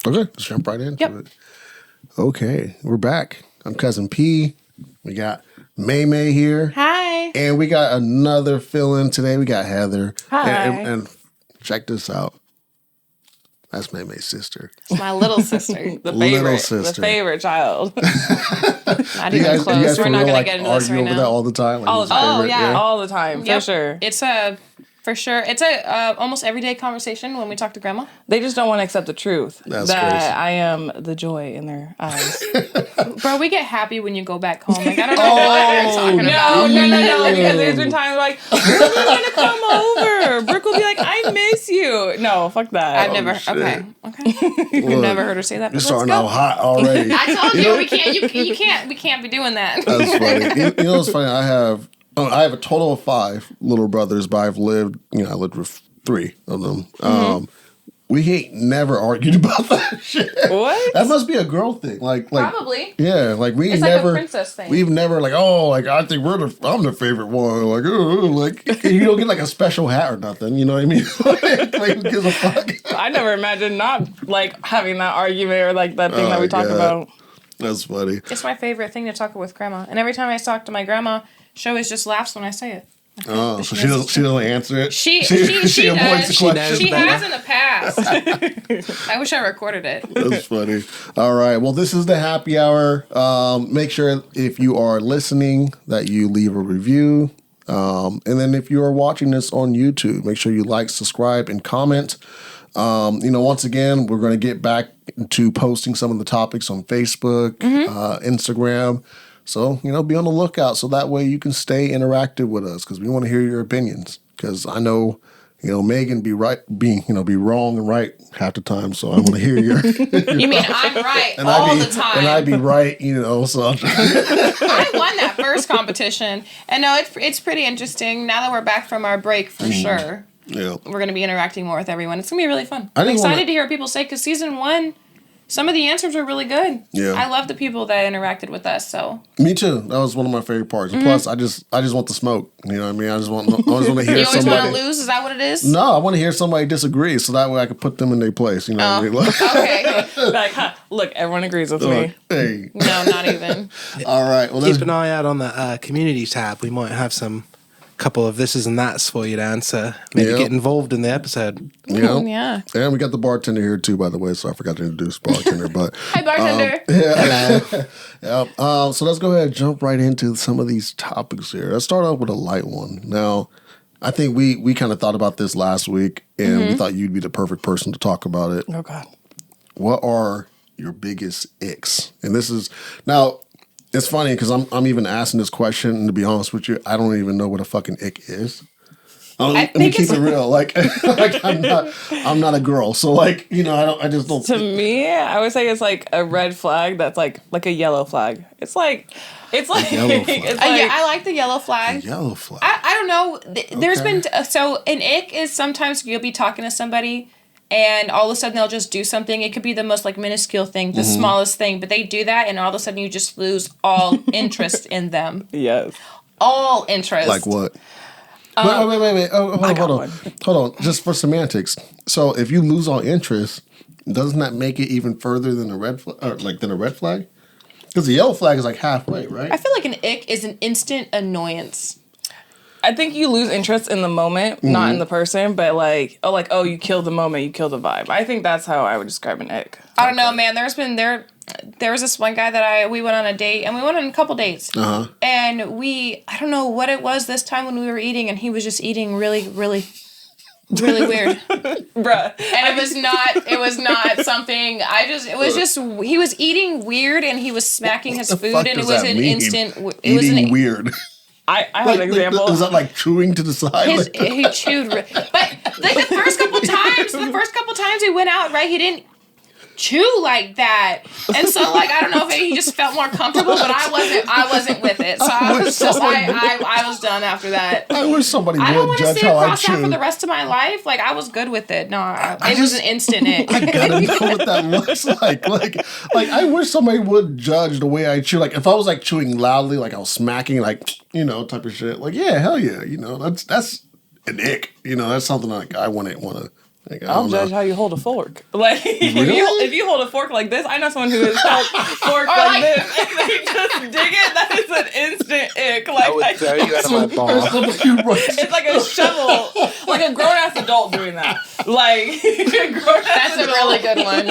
Okay, let's jump right into it. Okay, we're back. I'm Cousin P. We got May here. Hi. And we got another fill-in today. We got Heather. Hi. And check this out. That's May's sister. It's my little sister. The favorite child. Not even close. We're not going to get into this right now. That all the time? Like, all the time. Yeah. All the time, for sure. It's It's a almost everyday conversation when we talk to grandma. They just don't want to accept the truth. That's that crazy. I am the joy in their eyes. Bro, we get happy when you go back home. Like, I don't know what you're talking about. No. Because there's been times like, Brooke is going to come over. Brooke will be like, I miss you. No, fuck that. I've never. Shit. Okay. You've never heard her say that. You're starting out hot already. I told you we can't. You can't. We can't be doing that. That's funny. You know what's funny? I have a total of 5 little brothers, but I lived with 3 of them. We ain't never argued about that shit. What? That must be a girl thing. Like Probably. Yeah, like we It's never. like a princess thing. We've never I think I'm the favorite one. Like, you don't get like a special hat or nothing. You know what I mean? Like who gives a fuck? I never imagined not like having that argument or like that thing that we talk about. That's funny. It's my favorite thing to talk with grandma, and every time I talk to my grandma, she always just laughs when I say it. Oh, so she doesn't answer it. She avoids the question. She has in the past. I wish I recorded it. That's funny. All right. Well, this is the happy hour. Make sure if you are listening that you leave a review. And then if you are watching this on YouTube, make sure you like, subscribe, and comment. Once again, we're going to get back to posting some of the topics on Facebook, Instagram. So, be on the lookout so that way you can stay interactive with us because we want to hear your opinions. Because I know, Megan be wrong and right half the time. So I want to hear your. You mean I'm right all the time? And I'd be right, so. I won that first competition. And no, it's pretty interesting. Now that we're back from our break, for sure. Yeah. We're going to be interacting more with everyone. It's going to be really fun. I'm excited to hear what people say because season 1... some of the answers were really good. Yeah. I love the people that interacted with us. So me too. That was one of my favorite parts. And plus, I just want the smoke. You know what I mean? I just want to hear somebody. You always want to lose? Is that what it is? No, I want to hear somebody disagree, so that way I can put them in their place. You know what I mean? Okay. Like, look, everyone agrees with me. Hey. No, not even. All right. Well, keep an eye out on the community tab. We might have some couple of thises and that's for you to answer. Maybe get involved in the episode. Yeah. And we got the bartender here too, by the way. So I forgot to introduce bartender. But hi, bartender. So let's go ahead and jump right into some of these topics here. Let's start off with a light one. Now, I think we kind of thought about this last week, and we thought you'd be the perfect person to talk about it. Oh God. What are your biggest icks? And this is now. It's funny because I'm even asking this question, and to be honest with you, I don't even know what a fucking ick is. Let me keep it real. Like I'm not a girl, so I just don't. To me, I would say it's like a red flag that's like a yellow flag. It's like yellow flag. Yeah, I like the yellow flag. Yellow flag. I don't know. There's been so an ick is sometimes you'll be talking to somebody. And all of a sudden they'll just do something. It could be the most minuscule thing, the smallest thing, but they do that, and all of a sudden you just lose all interest in them. Yes, all interest. Like what? Wait. Oh, hold on. Just for semantics. So if you lose all interest, doesn't that make it even further than a red flag? Than a red flag? Because the yellow flag is like halfway, right? I feel like an ick is an instant annoyance. I think you lose interest in the moment, not in the person, but you killed the moment, you killed the vibe. I think that's how I would describe an ick. I don't know, man. There was this one guy that we went on a date, and we went on a couple dates. And I don't know what it was this time when we were eating, and he was just eating really, really, really weird. Bruh. And it was not something, he was eating weird, and he was smacking his food, and it was an instant. Eating weird. I have an example. Is that like chewing to the side? He chewed, but the first couple times we went out, right? He didn't chew like that, and so I don't know if he just felt more comfortable, but I wasn't with it. So I was done after that. I wish somebody I don't would want to judge see it how I cross out for chew. the rest of my life. I was good with it. No, it was an instant ick. I gotta know what that looks like. Like I wish somebody would judge the way I chew. Like if I was chewing loudly, I was smacking, type of shit. Yeah, hell yeah. That's an ick. That's something I wouldn't want to Like, I I'll don't judge know. how you hold a fork. Like, Really? if you hold a fork like this, I know someone who has held a fork like this, and they just dig it. That is an instant ick. Like, I would throw you out of my bar. it's like a shovel, like a grown ass adult doing that. Like, That's a really good one.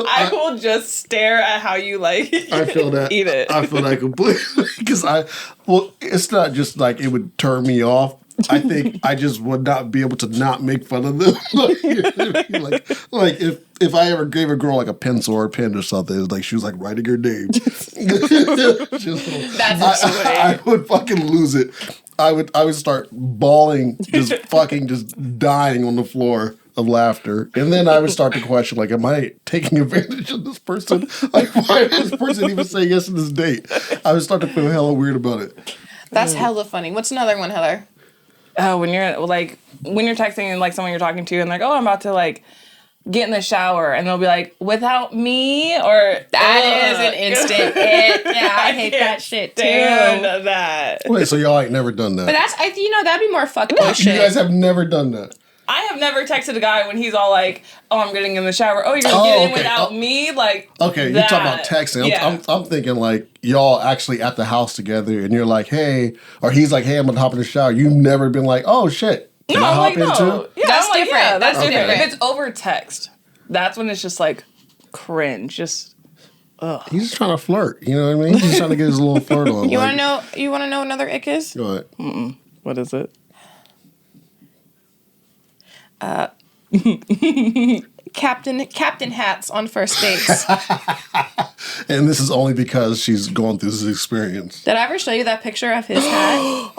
I will just stare at how you like. I feel that. Eat it. I feel that completely because it's not just like it would turn me off. I think I just would not be able to not make fun of them. like if I ever gave a girl like a pencil or a pen or something, it's like she was like writing her name. That's I would fucking lose it. I would start bawling, just dying on the floor of laughter. And then I would start to question, like, am I taking advantage of this person? Like, why did this person even say yes to this date? I would start to feel hella weird about it. That's hella funny. What's another one, Heather? Oh, when you're texting and like someone you're talking to and like, oh, I'm about to like get in the shower, and they'll be like, without me, or That is an instant ick. Yeah, I hate that shit too. Damn that. Wait, so y'all ain't never done that? But that'd be more fuckboy You shit. guys have never done that. I have never texted a guy when he's all like, "Oh, I'm getting in the shower. Oh, you're gonna get in without me." Like, okay, you talk about texting. Yeah. I'm thinking like y'all actually at the house together, and you're like, hey, or he's like, hey, I'm gonna hop in the shower. You've never been like, oh shit, can I hop in too? Yeah, That's I'm like, different. yeah, That's different. If it's over text, that's when it's just like cringe. Just He's just trying to flirt. You know what I mean? He's just trying to get his little flirt on. You like, wanna know? You wanna know another ick is? Go ahead. what is it? Captain hats on first dates. And this is only because she's going through this experience. Did I ever show you that picture of his hat?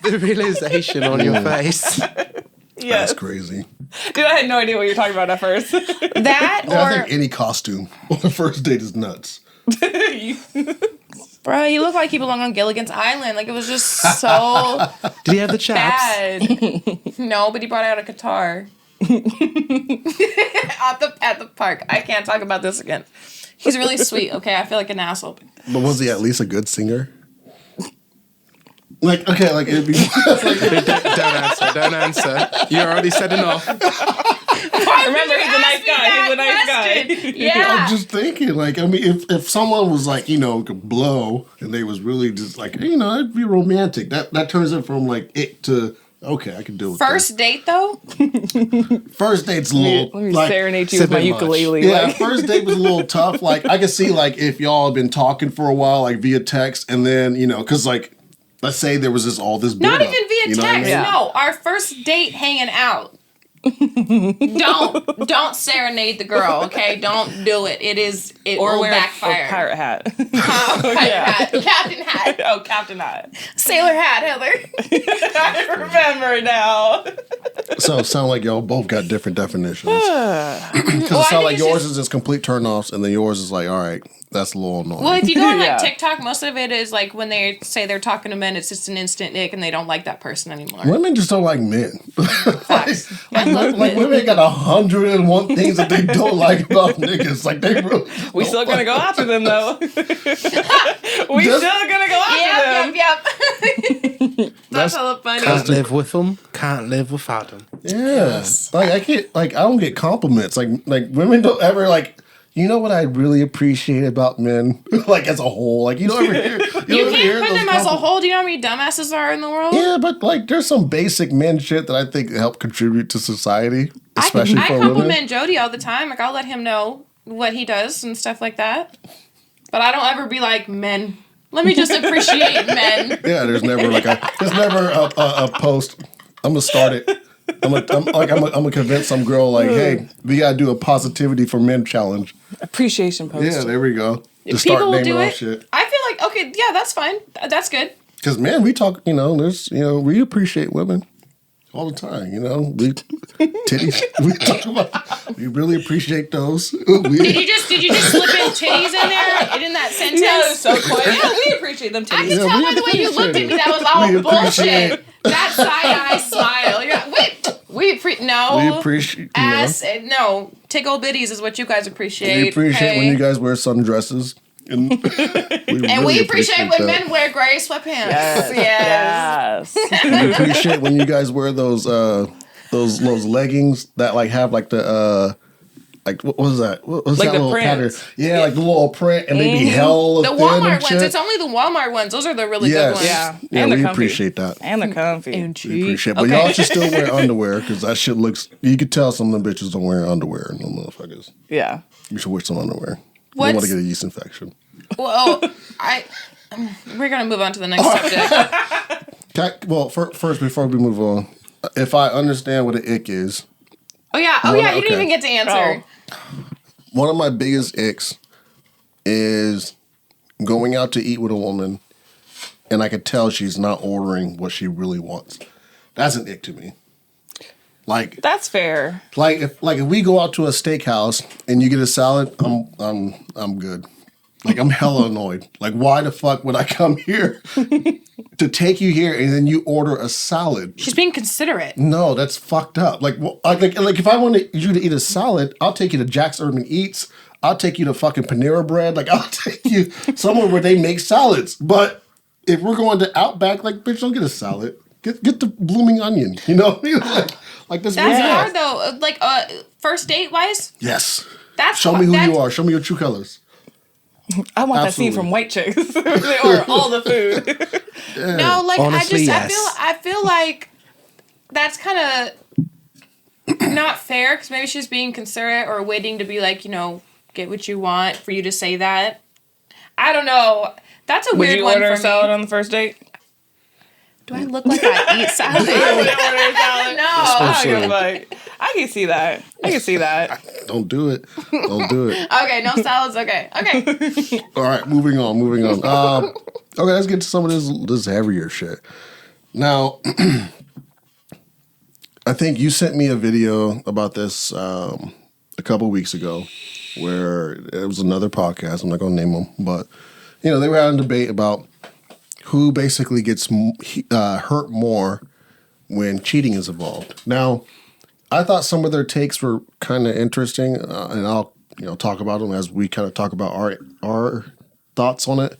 The realization on your face. Yes. That's crazy. Dude, I had no idea what you were talking about at first. That Yeah, I or think any costume on the first date is nuts. bro, you look like you belong on Gilligan's Island. Like it was just so Did he have the chaps? bad. No, but he brought out a guitar. at the park. I can't talk about this again. He's really sweet, okay? I feel like an asshole. But was he at least a good singer? Like, okay, like it'd be Don't answer. You already said enough. Remember, he's a nice guy. He's a nice guy. Yeah. I'm just thinking, like, I mean, if someone was like, you know, could blow, and they was really just like, you know, it'd be romantic. That turns it from like ick to okay, I can deal with First date though? that. First date's a little Let me like serenade you with my sipping much. ukulele. yeah. Like, First date was a little tough. Like I could see like if y'all had been talking for a while, like via text, and then you know, because like let's say there was this Not buildup, even via you know what I text. mean? Yeah. No, our first date hanging out. don't serenade the girl, okay? Don't do it. It or will wear backfire. a pirate hat. Pirate hat. Captain hat. Oh, Captain Hat. Sailor hat, Heather. I remember now. So it sound like y'all both got different definitions. Because Well, I it sound think like it's yours just- is just complete turnoffs, and then yours is like, all right, that's a little annoying. Well, if you go on like Yeah. TikTok, most of it is like when they say they're talking to men, it's just an instant ick and they don't like that person anymore. Women just don't like men. Facts. I love Like men. women got 101 things that they don't like about niggas. Like they really. We still gonna go after them though. We Just- still gonna go after them. Yep. That's hella funny. Can't live with them. Can't live without them. Yeah. Like I can't. Like I don't get compliments. Like women don't ever like. You know what I really appreciate about men, like as a whole. Like you don't ever hear. You ever can't hear put those them as a compli- whole. Do you know how many dumbasses there are in the world? Yeah, but like there's some basic men shit that I think help contribute to society, especially I for women. compliment Jody all the time. Like I'll let him know what he does and stuff like that. But I don't ever be like, men. Let me just appreciate men. Yeah, there's never a post. I'm gonna start it. I'm gonna convince some girl like, hey, we gotta do a positivity for men challenge. Appreciation post. Yeah, there we go. Just People start will naming do off it. shit. I feel like, okay, yeah, that's fine. That's good. Because man, we talk. You know, there's we appreciate women all the time. You know, we titties. We talk about. We really appreciate those. Did you just slip in titties in there in that sentence? Yeah, it was so quick. Yeah, we appreciate them I too. can Yeah, tell we by the way you looked at me appreciate that was it. all We appreciate bullshit. That side-eye smile. You're like, wait, we appreciate. ass. No, tickle bitties is what you guys appreciate. We appreciate when okay? you guys wear sundresses And we appreciate when men wear gray sweatpants. Yes. We appreciate when you guys wear those leggings that like have like the like what was that? What was Like that the little pattern? prints. Yeah, like the little print, and they be hella The thin Walmart and ones. shit. It's only the Walmart ones. Those are the really good Yes. ones. Yeah. Yeah, And they're we comfy. appreciate that. And they're comfy. We appreciate, but y'all should still wear underwear because that shit looks. You could tell some of them bitches don't wear underwear. No motherfuckers. Yeah. You should wear some underwear. You What's- don't want to get a yeast infection. Well, we're gonna move on to the next subject. Well, first before we move on, if I understand what an ick is, Oh yeah. You didn't okay. even get to answer. one of my biggest icks is going out to eat with a woman, and I could tell she's not ordering what she really wants. That's an ick to me. Like That's fair. if we go out to a steakhouse and you get a salad, I'm good. Like I'm hella annoyed. Like why the fuck would I come here to take you here and then you order a salad? She's being considerate. No, that's fucked up. Like if I wanted you to eat a salad, I'll take you to Jack's Urban Eats. I'll take you to fucking Panera Bread. Like I'll take you somewhere where they make salads. But if we're going to Outback, like bitch, don't get a salad. Get the blooming onion. You know, like this. That's weird hard ass. though. Like first date wise, Yes. that's Show me who you are. Show me your true colors. I want that scene Absolutely. from White Chicks. They order all the food. No, like Honestly, yes. I feel like that's kind of not fair because maybe she's being considerate or waiting to be like, get what you want for you to say that. I don't know. That's a Would weird you one order for a salad me. on the first date? Do I look like I eat salad? No. I don't give a fuck. I can see that. I can see that. Don't do it. Don't do it. Okay, no salads. Okay. All right, moving on. Okay, let's get to some of this heavier shit. Now, I think you sent me a video about this a couple weeks ago, where it was another podcast. I'm not going to name them, but they were having a debate about who basically gets hurt more when cheating is involved. Now, I thought some of their takes were kind of interesting, and I'll talk about them as we kind of talk about our thoughts on it.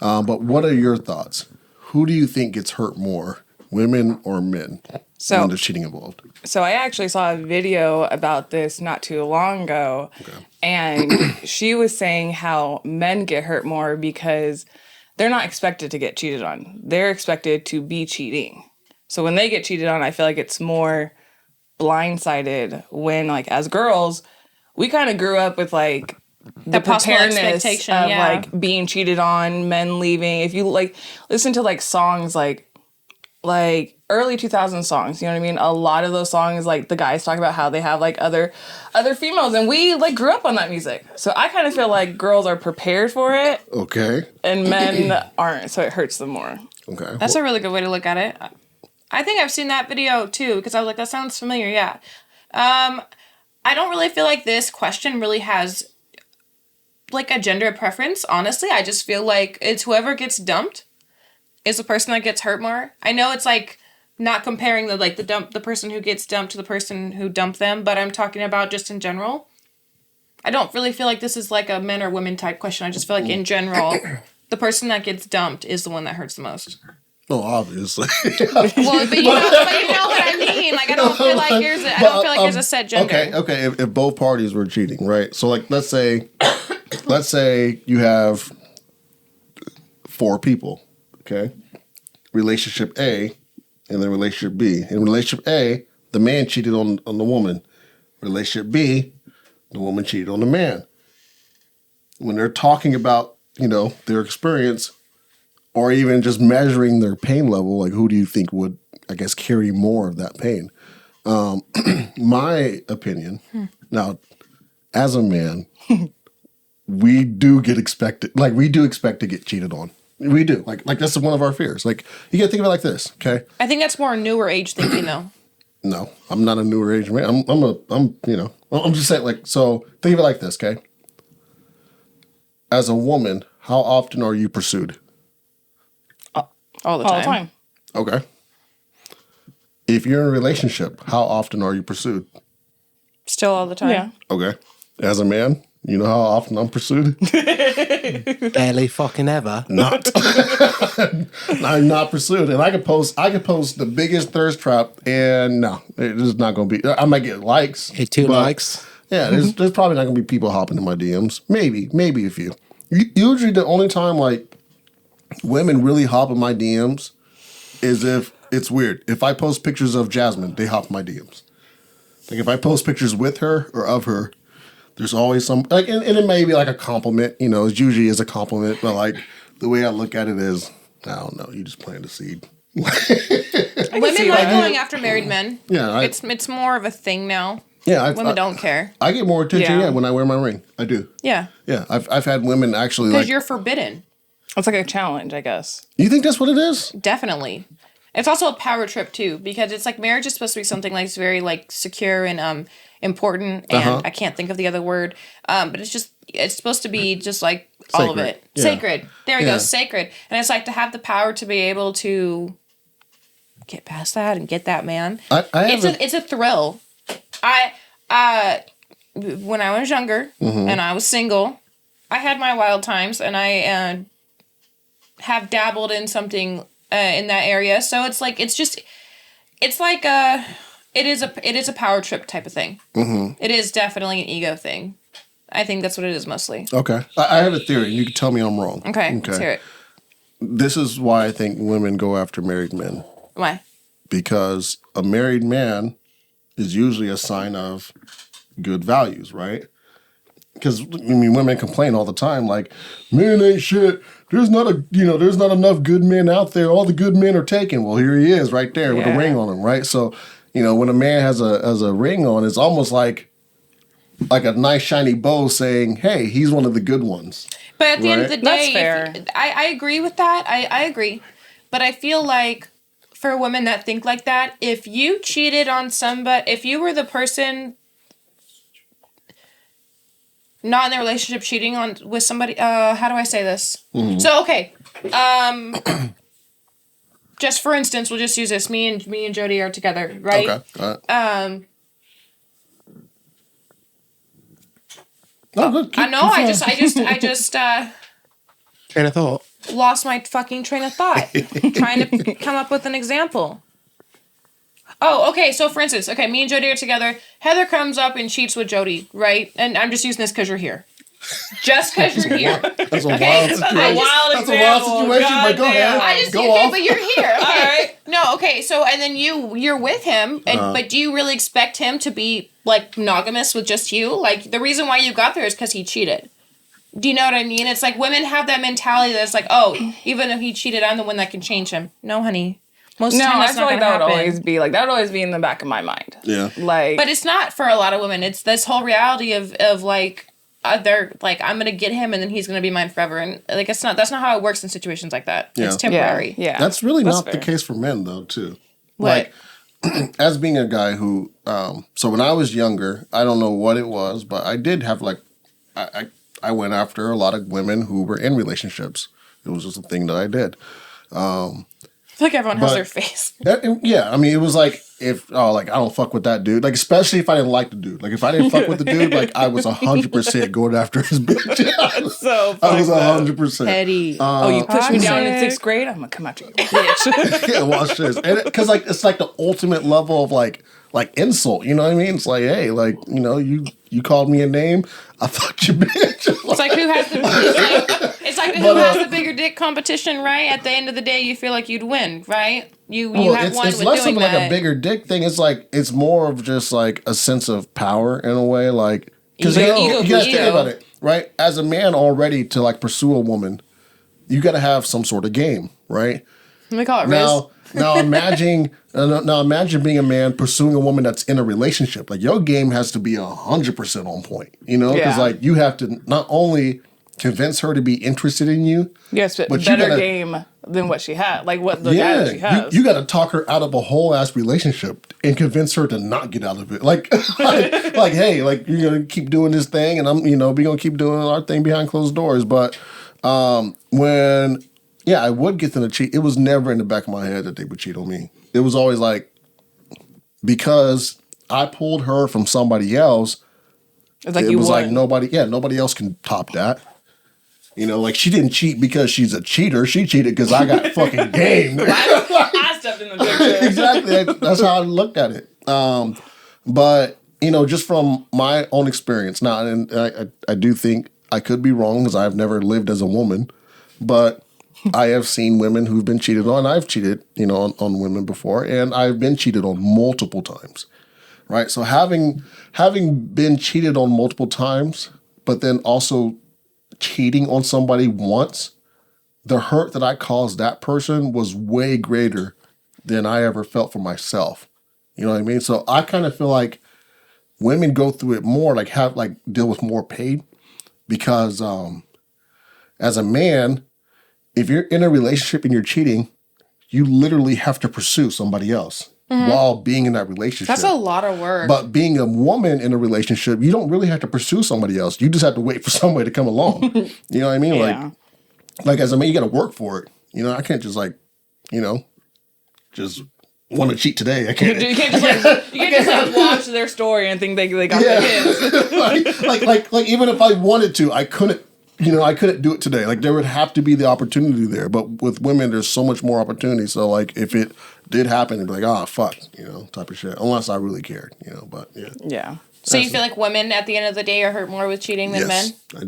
But what are your thoughts? Who do you think gets hurt more, women or men, when there's cheating involved? So I actually saw a video about this not too long ago, and she was saying how men get hurt more because they're not expected to get cheated on. They're expected to be cheating. So when they get cheated on, I feel like it's more blindsided when, like, as girls, we kind of grew up with, like, the possible preparedness expectation, of, yeah. like, being cheated on, men leaving. If you, like, listen to, like, songs, like early 2000 songs, you know what I mean? A lot of those songs, like, the guys talk about how they have, like, other females, and we, like, grew up on that music. So I kind of feel like girls are prepared for it, Okay. and men aren't, so it hurts them more. Okay. That's a really good way to look at it. I think I've seen that video too because I was like, that sounds familiar. Yeah. I don't really feel like this question really has like a gender preference. Honestly, I just feel like it's whoever gets dumped is the person that gets hurt more. I know it's like not comparing the person who gets dumped to the person who dumped them, but I'm talking about just in general. I don't really feel like this is like a men or women type question. I just feel like in general, the person that gets dumped is the one that hurts the most. Oh, obviously. Well, but you know what I mean. Like I don't feel like there's a set gender. Okay. If both parties were cheating, right? So, like, let's say you have 4 people. Okay, relationship A and then relationship B. In relationship A, the man cheated on the woman. Relationship B, the woman cheated on the man. When they're talking about their experience, or even just measuring their pain level, like who do you think would, I guess, carry more of that pain? My opinion, now, as a man, we do expect to get cheated on. We do. Like that's one of our fears. Like, you gotta think of it like this, okay? I think that's more newer age thinking though. No, I'm not a newer age man. I'm just saying, like, so think of it like this, okay? As a woman, how often are you pursued? All the All the time. Okay. If you're in a relationship, how often are you pursued? Still all the time. Yeah. Okay. As a man, You know how often I'm pursued? Barely fucking ever. Not. I'm not pursued. And I could post the biggest thirst trap, and no, it's not going to be. I might get likes. Hit 2 likes. Yeah, there's probably not going to be people hopping in my DMs. Maybe a few. Usually the only time like women really hop in my DMs is if it's weird. If I post pictures of Jasmine, they hop in my DMs. Like if I post pictures with her or of her, there's always some like, and it may be like a compliment. You know, it usually is a compliment, but like the way I look at it is, I don't know. You just plant a seed. Women like going after married men. Yeah, it's more of a thing now. Yeah, women don't care. I get more attention when I wear my ring. I do. Yeah. Yeah, I've had women actually because like you're forbidden. It's like a challenge, I guess. You think that's what it is? Definitely. It's also a power trip too, because it's like marriage is supposed to be something like very like secure and important, and I can't think of the other word. But it's supposed to be just like all sacred. of it. Yeah. Sacred. There we go, sacred. And it's like to have the power to be able to get past that and get that man. It's a thrill. When I was younger and I was single, I had my wild times, and I have dabbled in something in that area. So it's like it is a power trip type of thing. Mm-hmm. It is definitely an ego thing. I think that's what it is mostly. Okay, I have a theory. You can tell me I'm wrong. Okay, let's hear it. This is why I think women go after married men. Why? Because a married man is usually a sign of good values, right? Because women complain all the time, like, men ain't shit. There's not enough good men out there. All the good men are taken. Well, here he is, right there with a ring on him, right? So, when a man has a ring on, it's almost like a nice shiny bow saying, "Hey, he's one of the good ones." But at the end of the day, that's fair. I agree with that. I agree, but I feel like for women that think like that, if you cheated on somebody, if you were the person not in the relationship cheating with somebody, how do I say this? Mm-hmm. So, okay. Just for instance, we'll just use this. Me and Jody are together, right? Okay. All right. I know. I just Train of thought. lost my fucking train of thought trying to come up with an example. Oh, okay. So, for instance, me and Jody are together. Heather comes up and cheats with Jody, right? And I'm just using this because you're here. Just because you're here. That's a wild situation. That's a wild situation, but go ahead. But you're here. Okay. All right. No, okay. So, and then you're with him, but do you really expect him to be like monogamous with just you? Like the reason why you got there is because he cheated. Do you know what I mean? It's like women have that mentality that's like, oh, even if he cheated, I'm the one that can change him. No, honey. Most of the time, that's not going to happen. That would always be in the back of my mind. Yeah. But it's not for a lot of women. It's this whole reality of like, they're like, I'm gonna get him and then he's gonna be mine forever, and like that's not how it works in situations like that. Yeah. It's temporary. Yeah. That's really not fair. The case for men though too. What? Like as being a guy who so when I was younger, I don't know what it was, but I did have like I went after a lot of women who were in relationships. It was just a thing that I did. I feel like everyone has their face. Yeah, I mean, it was like I don't fuck with that dude. Like, especially if I didn't like the dude. Like, if I didn't fuck with the dude, like, I was 100% going after his bitch. I was 100%. Petty. You pushed me down in 6th grade? I'm gonna come after you, bitch. Yeah, watch this. Because, like, it's like the ultimate level of, like insult. You know what I mean? It's like, hey, like, you called me a name. I fucked your bitch. It's like who has who has the bigger dick competition, right? At the end of the day, you feel like you'd win, right? You have won with doing that. It's less of like a bigger dick thing. It's like it's more of just like a sense of power in a way, like because you gotta think about it, right? As a man already to like pursue a woman, you got to have some sort of game, right? We call it Riz. Now imagine being a man pursuing a woman that's in a relationship. Like your game has to be 100% on point, because like you have to not only convince her to be interested in you. Yes, but better game than what she had. Like what the guy that she has. You got to talk her out of a whole ass relationship and convince her to not get out of it. Like hey, like you're gonna keep doing this thing, and I'm, we gonna keep doing our thing behind closed doors. But when I would get them to cheat, it was never in the back of my head that they would cheat on me. It was always like because I pulled her from somebody else. It's like it you was like won. nobody else can top that. You know, like she didn't cheat because she's a cheater. She cheated because I got fucking game. I stepped in the picture. Exactly. That's how I looked at it. But you know, just from my own experience, now, and I do think I could be wrong because I've never lived as a woman, but I have seen women who've been cheated on. I've cheated, you know, on women before, and I've been cheated on multiple times. Right. So having been cheated on multiple times, but then also cheating on somebody once, the hurt that I caused that person was way greater than I ever felt for myself. You know what I mean? So I kind of feel like women go through it more, like deal with more pain because as a man, if you're in a relationship and you're cheating, you literally have to pursue somebody else while being in that relationship. That's a lot of work. But being a woman in a relationship, you don't really have to pursue somebody else. You just have to wait for somebody to come along. You know what I mean? Yeah. Like as a man, you got to work for it. You know, I can't just just want to cheat today. I can't. You can't just watch their story and think they got the hits. like even if I wanted to, I couldn't. You know, I couldn't do it today. Like there would have to be the opportunity there. But with women, there's so much more opportunity. So like if it did happen, it'd be like, oh fuck, you know, type of shit. Unless I really cared, you know. But yeah. Yeah. So you feel like women at the end of the day are hurt more with cheating than men? I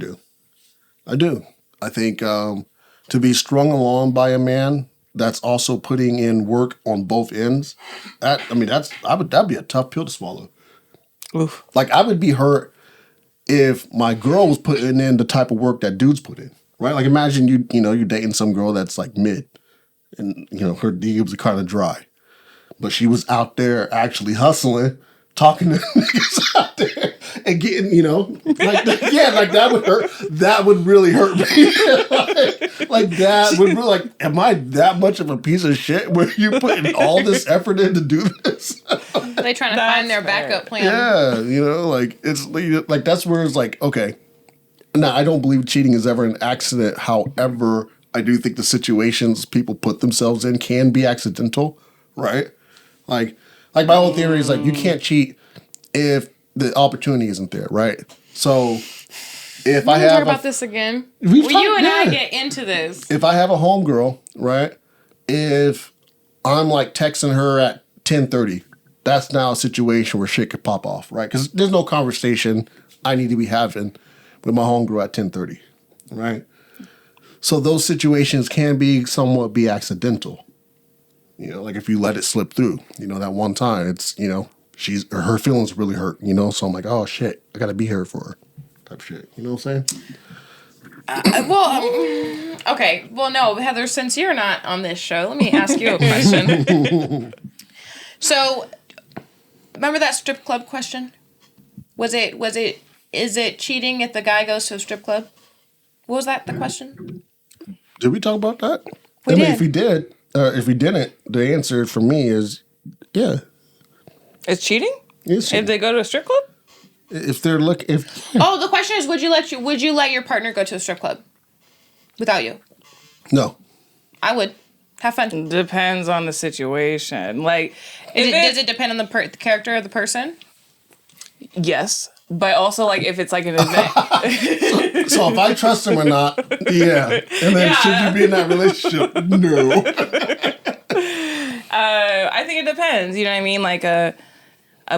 do. I think to be strung along by a man that's also putting in work on both ends. That'd be a tough pill to swallow. Oof. Like I would be hurt if my girl was putting in the type of work that dudes put in, right? Like imagine you're dating some girl that's like mid, and you know her DMs are kind of dry, but she was out there actually hustling, talking to niggas out there and getting, you know, like that would hurt. That would really hurt me. like that would really like. Am I that much of a piece of shit where you putting all this effort in to do this? They trying to find their backup plan. Yeah, you know, like it's like that's where it's like, okay. Now I don't believe cheating is ever an accident. However, I do think the situations people put themselves in can be accidental, right? Like my whole theory is like you can't cheat if the opportunity isn't there, right? So if I have talk about this again. You and I get into this. If I have a homegirl, right? If I'm like texting her at 10:30, that's now a situation where shit could pop off, right? Because there's no conversation I need to be having with my homegirl at 10:30, right? So those situations can be somewhat accidental. You know, like if you let it slip through, you know, that one time, it's, you know, her feelings really hurt, you know? So I'm like, oh shit, I gotta be here for her type shit. You know what I'm saying? Okay. Well, no, Heather, since you're not on this show, let me ask you a question. So, remember that strip club question? Is it cheating if the guy goes to a strip club? What was that, the question? Did we talk about that? We did. If we did, if we didn't, the answer for me is, yeah. It's cheating? It's cheating. If they go to a strip club? If they're Oh, the question is, would you let your partner go to a strip club without you? No. I would. Have fun. Depends on the situation. Like, Does it depend on the character of the person? Yes. But also, like, if it's like an event. So if I trust him or not, yeah. And then should you be in that relationship? No. I think it depends. You know what I mean? Like a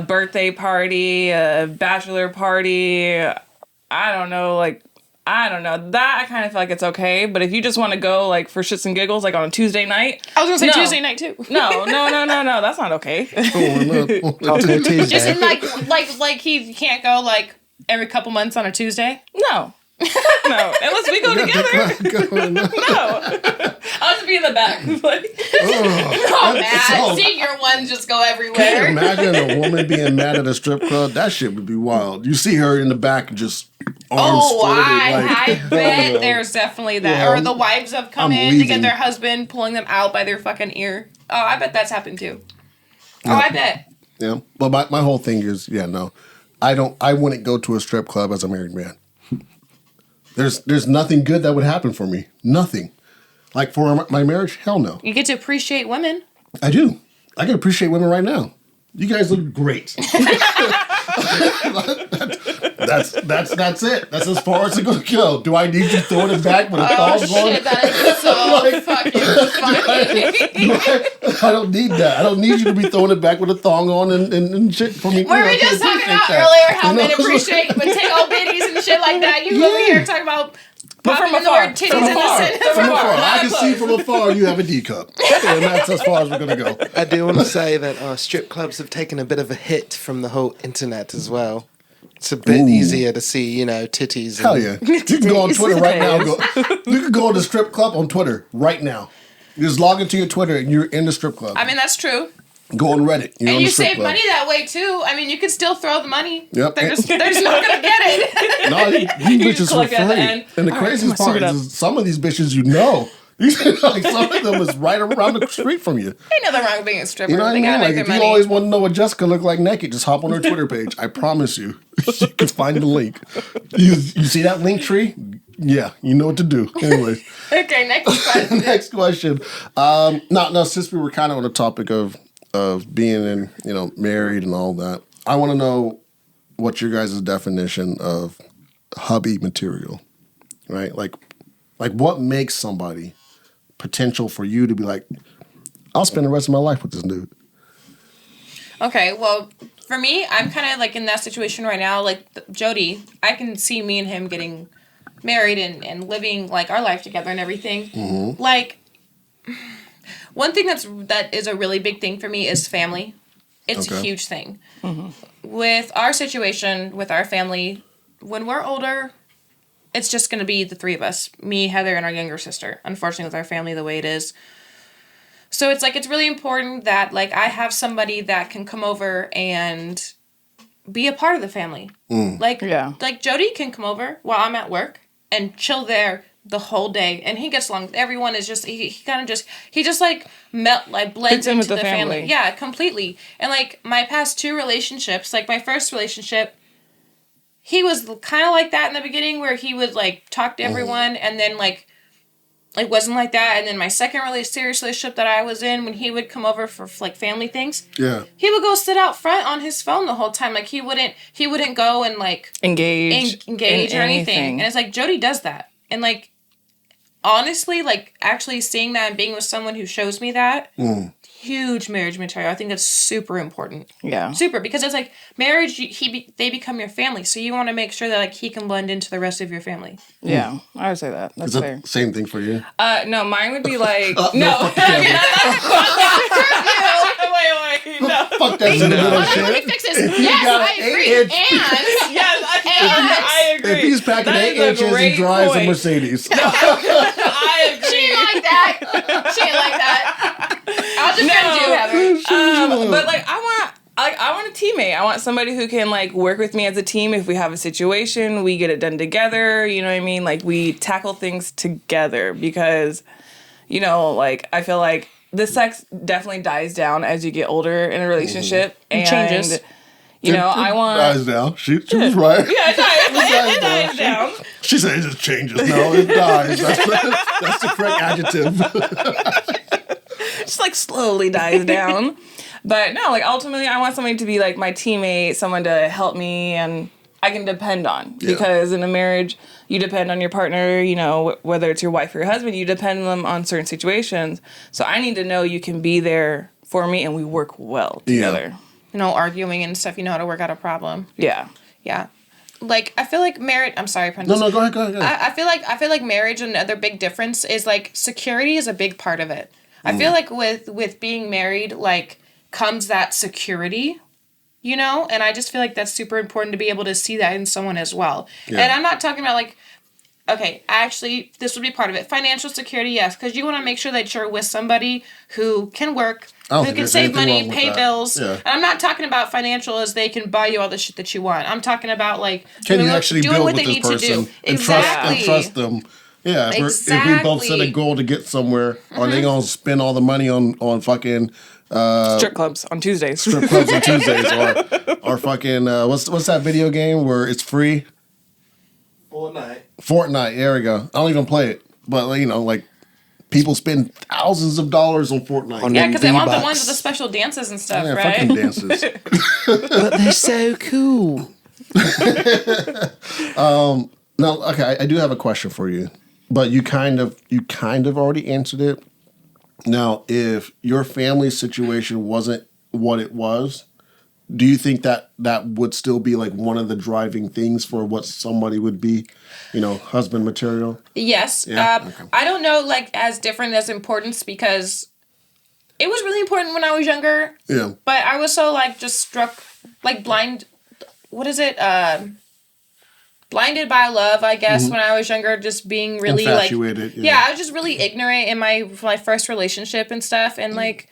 birthday party, a bachelor party. I don't know. That I kind of feel like it's okay. But if you just want to go like for shits and giggles, like on a Tuesday night. I was going to say Tuesday night too. No. That's not okay. Tuesday. Just like he can't go like every couple months on a Tuesday? No. Unless we go together. No. I'll just be in the back. Man. Seeing your ones just go everywhere. Can you imagine a woman being mad at a strip club? That shit would be wild. You see her in the back just arms folded. I bet there's definitely that. Yeah, or the wives have come in to get their husband pulling them out by their fucking ear. Oh, I bet that's happened too. Oh, I bet. Yeah. But my whole thing is, no. I wouldn't go to a strip club as a married man. There's nothing good that would happen for me. Nothing. Like for my marriage, hell no. You get to appreciate women. I do. I can appreciate women right now. You guys look great. That's That's it. That's as far as it's gonna go. Do I need you throwing it back with a thong on? Shit, that is so fucking funny. I don't need that. I don't need you to be throwing it back with a thong on and shit for me. Were we just talking about earlier how men appreciate when take old bitties and shit like that? You over here talking about popping in the word titties in the From afar. I can see from afar you have a D cup. And that's as far as we're going to go. I do want to say that strip clubs have taken a bit of a hit from the whole internet as well. It's a bit easier to see, you know, titties. Hell yeah. You can go on Twitter right now. You can go to the strip club on Twitter right now. You just log into your Twitter and you're in the strip club. I mean, that's true. Go on Reddit. And you save money that way too. I mean, you could still throw the money. Yep. They're just not gonna get it. No, you bitches for free. And the craziest part is some of these bitches you know. Like some of them is right around the street from you. Ain't nothing wrong with being a stripper. You know what I They mean? gotta Like make if their you money. always want to know what Jessica looked like naked, just hop on her Twitter page. I promise you, you can find the link. You see that link tree? Yeah, you know what to do. Anyways. Okay, next question. Next question. Now, since we were kind of on the topic of being in, married and all that, I want to know what your guys' definition of hubby material, right? Like what makes somebody potential for you to be like, I'll spend the rest of my life with this dude. Okay, well, for me, I'm kind of like in that situation right now. Like Jody, I can see me and him getting married and living like our life together and everything. Mm-hmm. Like, one thing that is a really big thing for me is family. It's a huge thing. Mm-hmm. With our situation, with our family, when we're older, it's just going to be the three of us. Me, Heather, and our younger sister. Unfortunately, with our family the way it is. So it's like, it's really important that like I have somebody that can come over and be a part of the family. Like Jody can come over while I'm at work and chill there the whole day, and he gets along with everyone. Is just he just like blends into the family. Yeah, completely. And like my past two relationships, like my first relationship, he was kind of like that in the beginning, where he would like talk to everyone, and then like wasn't like that. And then my second really serious relationship that I was in, when he would come over for like family things, he would go sit out front on his phone the whole time. Like he wouldn't go and like engage or anything. And it's like Jody does that, and like honestly, like actually seeing that and being with someone who shows me that. Huge marriage material. I think that's super important. Yeah. Super, because it's like marriage, they become your family. So you want to make sure that like he can blend into the rest of your family. Yeah, I would say that. That's fair. Same thing for you? No, mine would be like no. No. Fuck that shit. Let me fix this. Yes, I agree. And I agree. If he's packing 8 inches and drives a Mercedes. I agree. She ain't like that. I'll just Heather. But like I want a teammate. I want somebody who can like work with me as a team. If we have a situation, we get it done together. You know what I mean? Like we tackle things together, because like I feel like the sex definitely dies down as you get older in a relationship, and changes. I want dies down. She was right. Yeah, it dies down. She said it just changes. No, it dies. That's the correct adjective. Just like slowly dies down. But no, like ultimately I want somebody to be like my teammate, someone to help me and I can depend on. Yeah. Because in a marriage, you depend on your partner, whether it's your wife or your husband, you depend on them on certain situations. So I need to know you can be there for me and we work well together. Arguing and stuff, you know how to work out a problem. Yeah. Yeah. Like, I feel like marriage... I'm sorry, Prentice. No, go ahead. I feel like marriage, another big difference is, like, security is a big part of it. I feel like with being married, like, comes that security, and I just feel like that's super important to be able to see that in someone as well. Yeah. And I'm not talking about, like, okay, actually, this would be part of it. Financial security, yes, because you want to make sure that you're with somebody who can work, who can save money, pay bills. Yeah. And I'm not talking about financial as they can buy you all the shit that you want. I'm talking about, like, can you actually build with this person and trust them? Yeah, if we both set a goal to get somewhere, are they going to spend all the money on fucking... strip clubs on Tuesdays. Or fucking... what's that video game where it's free? Fortnite, there we go. I don't even play it. But, like, people spend thousands of dollars on Fortnite. Yeah, because they want the ones with the special dances and stuff, right? Fucking dances. But they're so cool. Now, okay, I do have a question for you, but you kind of already answered it. Now, if your family situation wasn't what it was, do you think that would still be like one of the driving things for what somebody would be, husband material? Yes. Yeah? Okay. I don't know, like, as different as importance because it was really important when I was younger. Yeah. But I was so, like, just struck, like, blind. What is it? Blinded by love, I guess, when I was younger, just being really, infatuated. Like... Yeah, I was just really ignorant in my first relationship and stuff. And, like,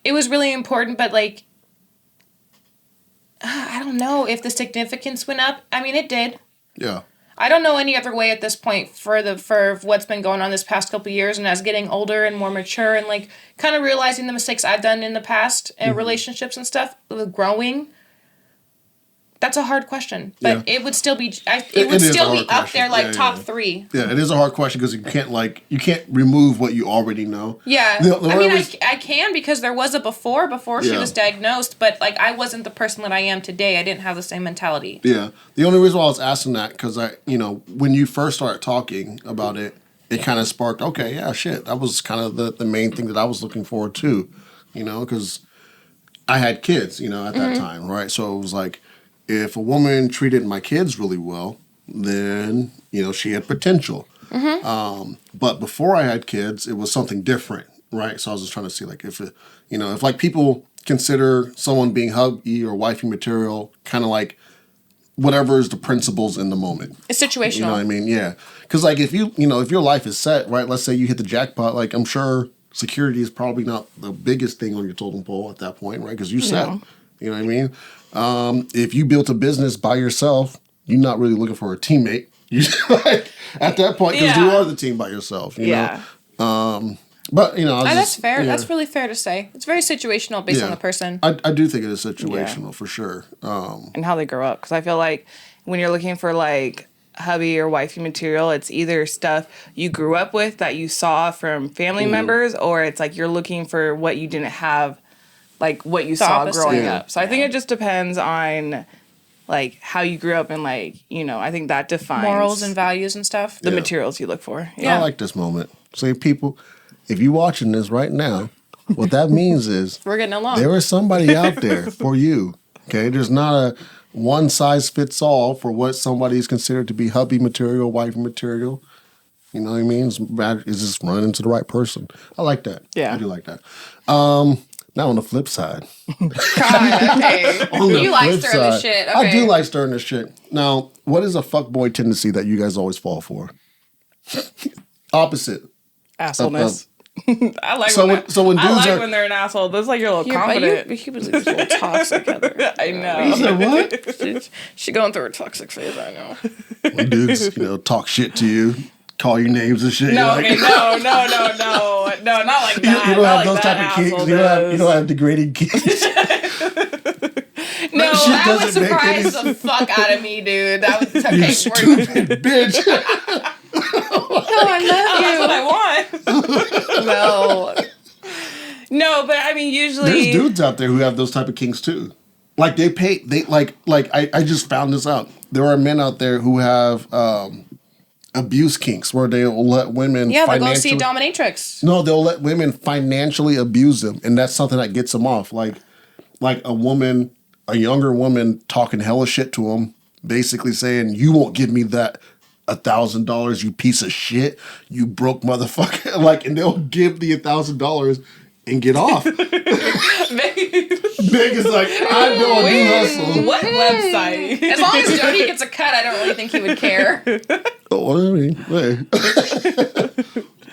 it was really important, but, like, I don't know if the significance went up. I mean, it did. Yeah. I don't know any other way at this point for what's been going on this past couple of years, and as getting older and more mature and like kind of realizing the mistakes I've done in the past in relationships and stuff, growing. That's a hard question, but it would still be. It would still be up there, like top 3. Yeah, it is a hard question because you can't remove what you already know. Yeah, I mean, I can because there was a before she was diagnosed, but like I wasn't the person that I am today. I didn't have the same mentality. Yeah, the only reason why I was asking that because when you first started talking about it, it kind of sparked. Okay, yeah, shit, that was kind of the main thing that I was looking forward to, because I had kids, at that time, right? So it was like. If a woman treated my kids really well, then, she had potential. But before I had kids, it was something different, right? So I was just trying to see, like, if like people consider someone being hubby or wifey material kind of like whatever is the principles in the moment. It's situational. You know what I mean? Yeah. Because, like, if if your life is set, right, let's say you hit the jackpot, like, I'm sure security is probably not the biggest thing on your totem pole at that point, right? Because you set. You know what I mean? If you built a business by yourself, you're not really looking for a teammate. At that point, because you are the team by yourself. You know? But that's fair. Yeah. That's really fair to say. It's very situational based on the person. I do think it is situational for sure. And how they grow up, because I feel like when you're looking for like hubby or wifey material, it's either stuff you grew up with that you saw from family members, or it's like you're looking for what you didn't have. Like what you saw growing up. So I think it just depends on like how you grew up and like, I think that defines morals and values and stuff. The materials you look for. Yeah. I like this moment. Say, people, if you're watching this right now, what that means is we're getting along. There is somebody out there for you. Okay. There's not a one size fits all for what somebody is considered to be hubby material, wifey material. You know what I mean? It's just running into the right person. I like that. Yeah. I do like that. Now on the flip side. God, okay. You like stirring this shit. Okay. I do like stirring this shit. Now, what is a fuckboy tendency that you guys always fall for? Opposite. Assholeness. I like when they're an asshole. That's like you're a little confident. He was a little toxic, Heather. I know. You said what? She going through a toxic phase, I know. When dudes, talk shit to you. Call you names and shit. No, okay, no, not like that. You don't have those type of kinks. You don't have degrading kinks. No, that would surprise the fuck out of me, dude. That was okay. You stupid bitch. No, I love you. That's what I want. No, but I mean, usually there's dudes out there who have those type of kinks too. Like I just found this out. There are men out there who have abuse kinks where they'll let women they'll go see a dominatrix. No, they'll let women financially abuse them, and that's something that gets them off. Like a younger woman talking hella shit to them, basically saying, "You won't give me that $1,000, you piece of shit, you broke motherfucker." Like, and they'll give the $1,000 and get off. Niggas like, I know a new hustle. What website? As long as Jody gets a cut, I don't really think he would care. Oh, I mean, hey.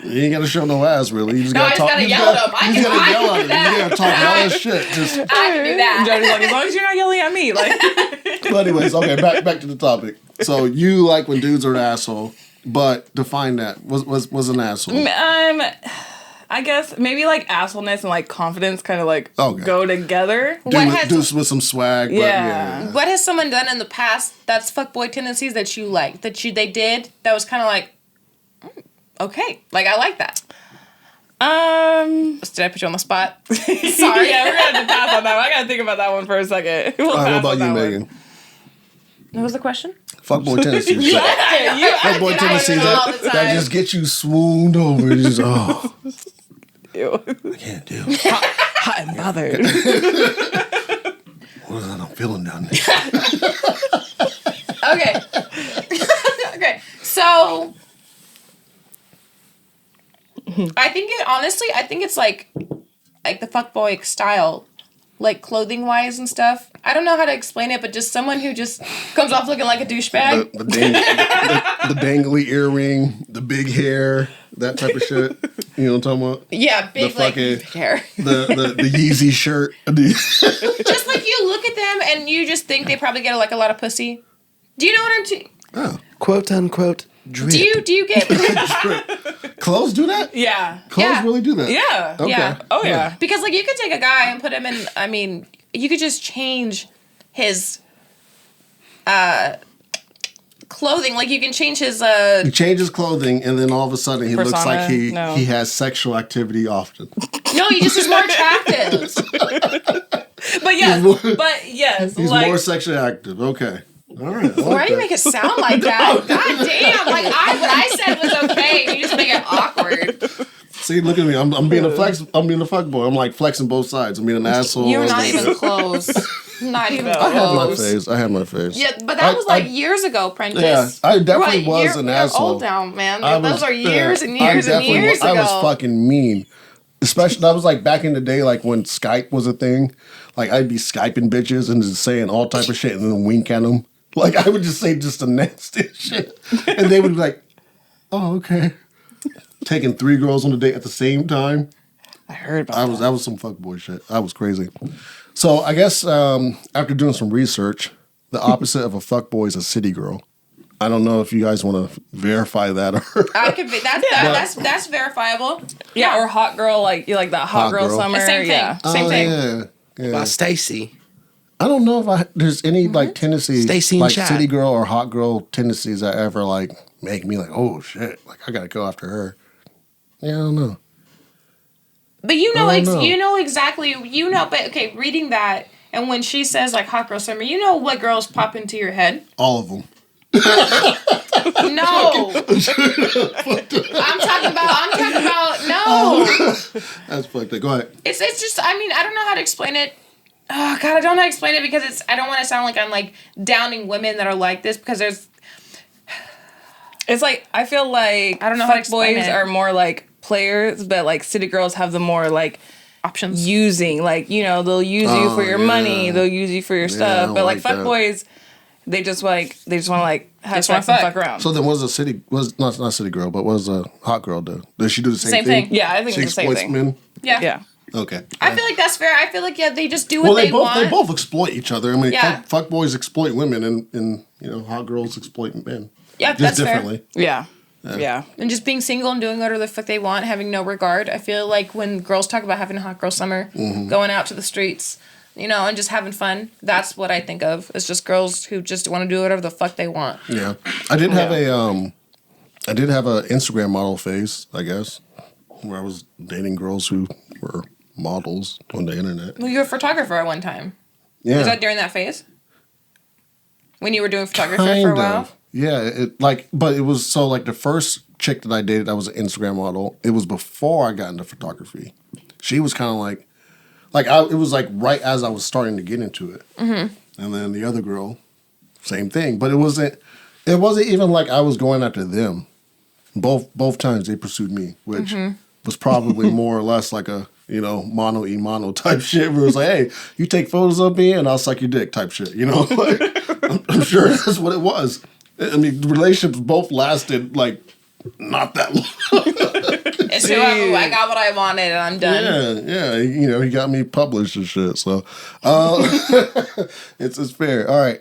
You ain't gotta show no ass, really. You just gotta talk. You gotta yell at him. You gotta yell at him. You gotta talk hella shit. I can do that. Jody's like, as long as you're not yelling at me. Like. But anyways, okay, back to the topic. So you like when dudes are an asshole, but define that. Was an asshole. I guess maybe like assholeness and like confidence kind of like go together. Dudes with some swag. But yeah. What has someone done in the past that's fuckboy tendencies that you like? They did that was kind of like, okay, like I like that. Did I put you on the spot? Sorry. Yeah, we're gonna have to pass on that one. I gotta think about that one for a second. All right, what about you, Megan? What was the question? Fuckboy tendencies. Fuckboy tendencies all the that time. just get you swooned over. You just, oh, Ew. I can't deal. Hot and bothered. What is that I'm feeling down there? Okay. Okay. So I think it's like the fuckboy style, like clothing wise and stuff. I don't know how to explain it, but just someone who just comes off looking like a douchebag. The dangly earring, the big hair, that type of shit. You know what I'm talking about? Yeah, big The like fucking- big hair. The Yeezy shirt. Just like you look at them and you just think they probably get like a lot of pussy. Do you know what I'm saying? Oh. Quote unquote drip. Do you get Clothes do that? Yeah. Clothes Yeah. really do that? Yeah. Okay. Yeah. Oh, yeah. because like you could take a guy and put him in, I mean, you could just change his clothing. Like you can change his He changes clothing and then all of a sudden he looks Persona? like he No. has sexual activity often. no, he just is more attractive. But yes. He's more- But yes. He's like, more sexually active. Okay. All right. I like Why do you that. make it sound like that? God damn! Like what I said was okay. You just make it awkward. See, look at me. I'm being a flex. I'm being a fuckboy. I'm like flexing both sides. I'm being an asshole. You're I'm not being- even close. Not even I had my close. phase. I had my phase. Yeah, but that was like years ago, Prentice. Yeah, I definitely What, was an you're asshole. old now, man. I Those was- are years and I years and definitely years was, ago. I was fucking mean. Especially, that was like back in the day, like when Skype was a thing. Like I'd be Skyping bitches and just saying all type of shit and then wink at them. Like I would just say just the nastiest shit, and they would be like, "Oh, okay." Taking 3 girls on a date at the same time. I heard about That was some fuckboy shit. I was crazy. So I guess after doing some research, the opposite of a fuckboy is a city girl. I don't know if you guys want to verify that or I could be that's verifiable. Yeah, or hot girl, like you like that hot, Hot girl, girl. summer. Same thing. Yeah. Same thing. Yeah. Stacy. I don't know if there's any like tendencies, Stacy and like Chad. city girl or hot girl tendencies that ever like make me like, oh shit, like I gotta go after her. Yeah, I don't know. But you know, I don't know. you know exactly, you know. But okay, reading that, and when she says like hot girl summer, you know what girls pop into your head? All of them. No, I'm talking about no. That's fucked up. Go ahead. It's just, I mean, I don't know how to explain it. Oh God, I don't know how to explain it because I don't want to sound like I'm like downing women that are like this because there's. It's like I feel like I don't know how to explain boys it. are more like players, but like city girls have the more like Options. using. Like they'll use you for your money, they'll use you for your I stuff. don't But like like fuck that. boys, they just want to like have Just wanna sex and fuck. fuck around. So then, was not city girl, but what does a hot girl do? Does she do the same, Same thing. Yeah, I think She it's the same exploits thing. men. Yeah. Yeah. Okay. I feel like that's fair. I feel like they just do what Well, they they want. both exploit each other. I mean, Yeah. fuck boys exploit women, and hot girls exploit men. Yeah, Just that's fair. differently. Yeah. Yeah. And just being single and doing whatever the fuck they want, having no regard. I feel like when girls talk about having a hot girl summer, Mm-hmm. going out to the streets, and just having fun, that's what I think of. It's just girls who just want to do whatever the fuck they want. Yeah, I did have a Instagram model phase, I guess, where I was dating girls who were models on the internet. Well, you were a photographer at one time. Yeah, Was that during that phase? When you were doing photography kind for a of. while? Yeah, but it was so like the first chick that I dated, I was an Instagram model. It was before I got into photography. She was kind of it was like right as I was starting to get into it. Mm-hmm. And then the other girl, same thing. But it wasn't even like I was going after them. Both times they pursued me, which was probably more or less like a mano y mano type shit. Where it was like, hey, you take photos of me and I'll suck your dick type shit. Like, I'm sure that's what it was. I mean, the relationships both lasted like not that long. It's who I got what I wanted and I'm done. Yeah. He got me published and shit. So it's fair. All right.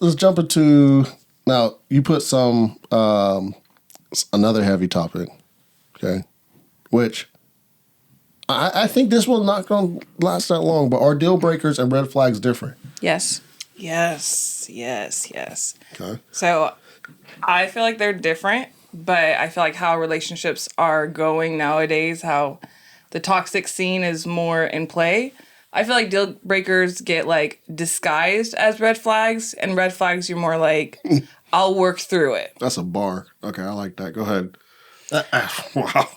Let's jump into now. You put some another heavy topic, okay? Which I think this will not going to last that long. But are deal breakers and red flags different? Yes. Yes. Yes. Yes. Okay. So I feel like they're different, but I feel like how relationships are going nowadays, how the toxic scene is more in play. I feel like deal breakers get like disguised as red flags, and red flags you're more like, I'll work through it. That's a bar. Okay, I like that. Go ahead. Wow.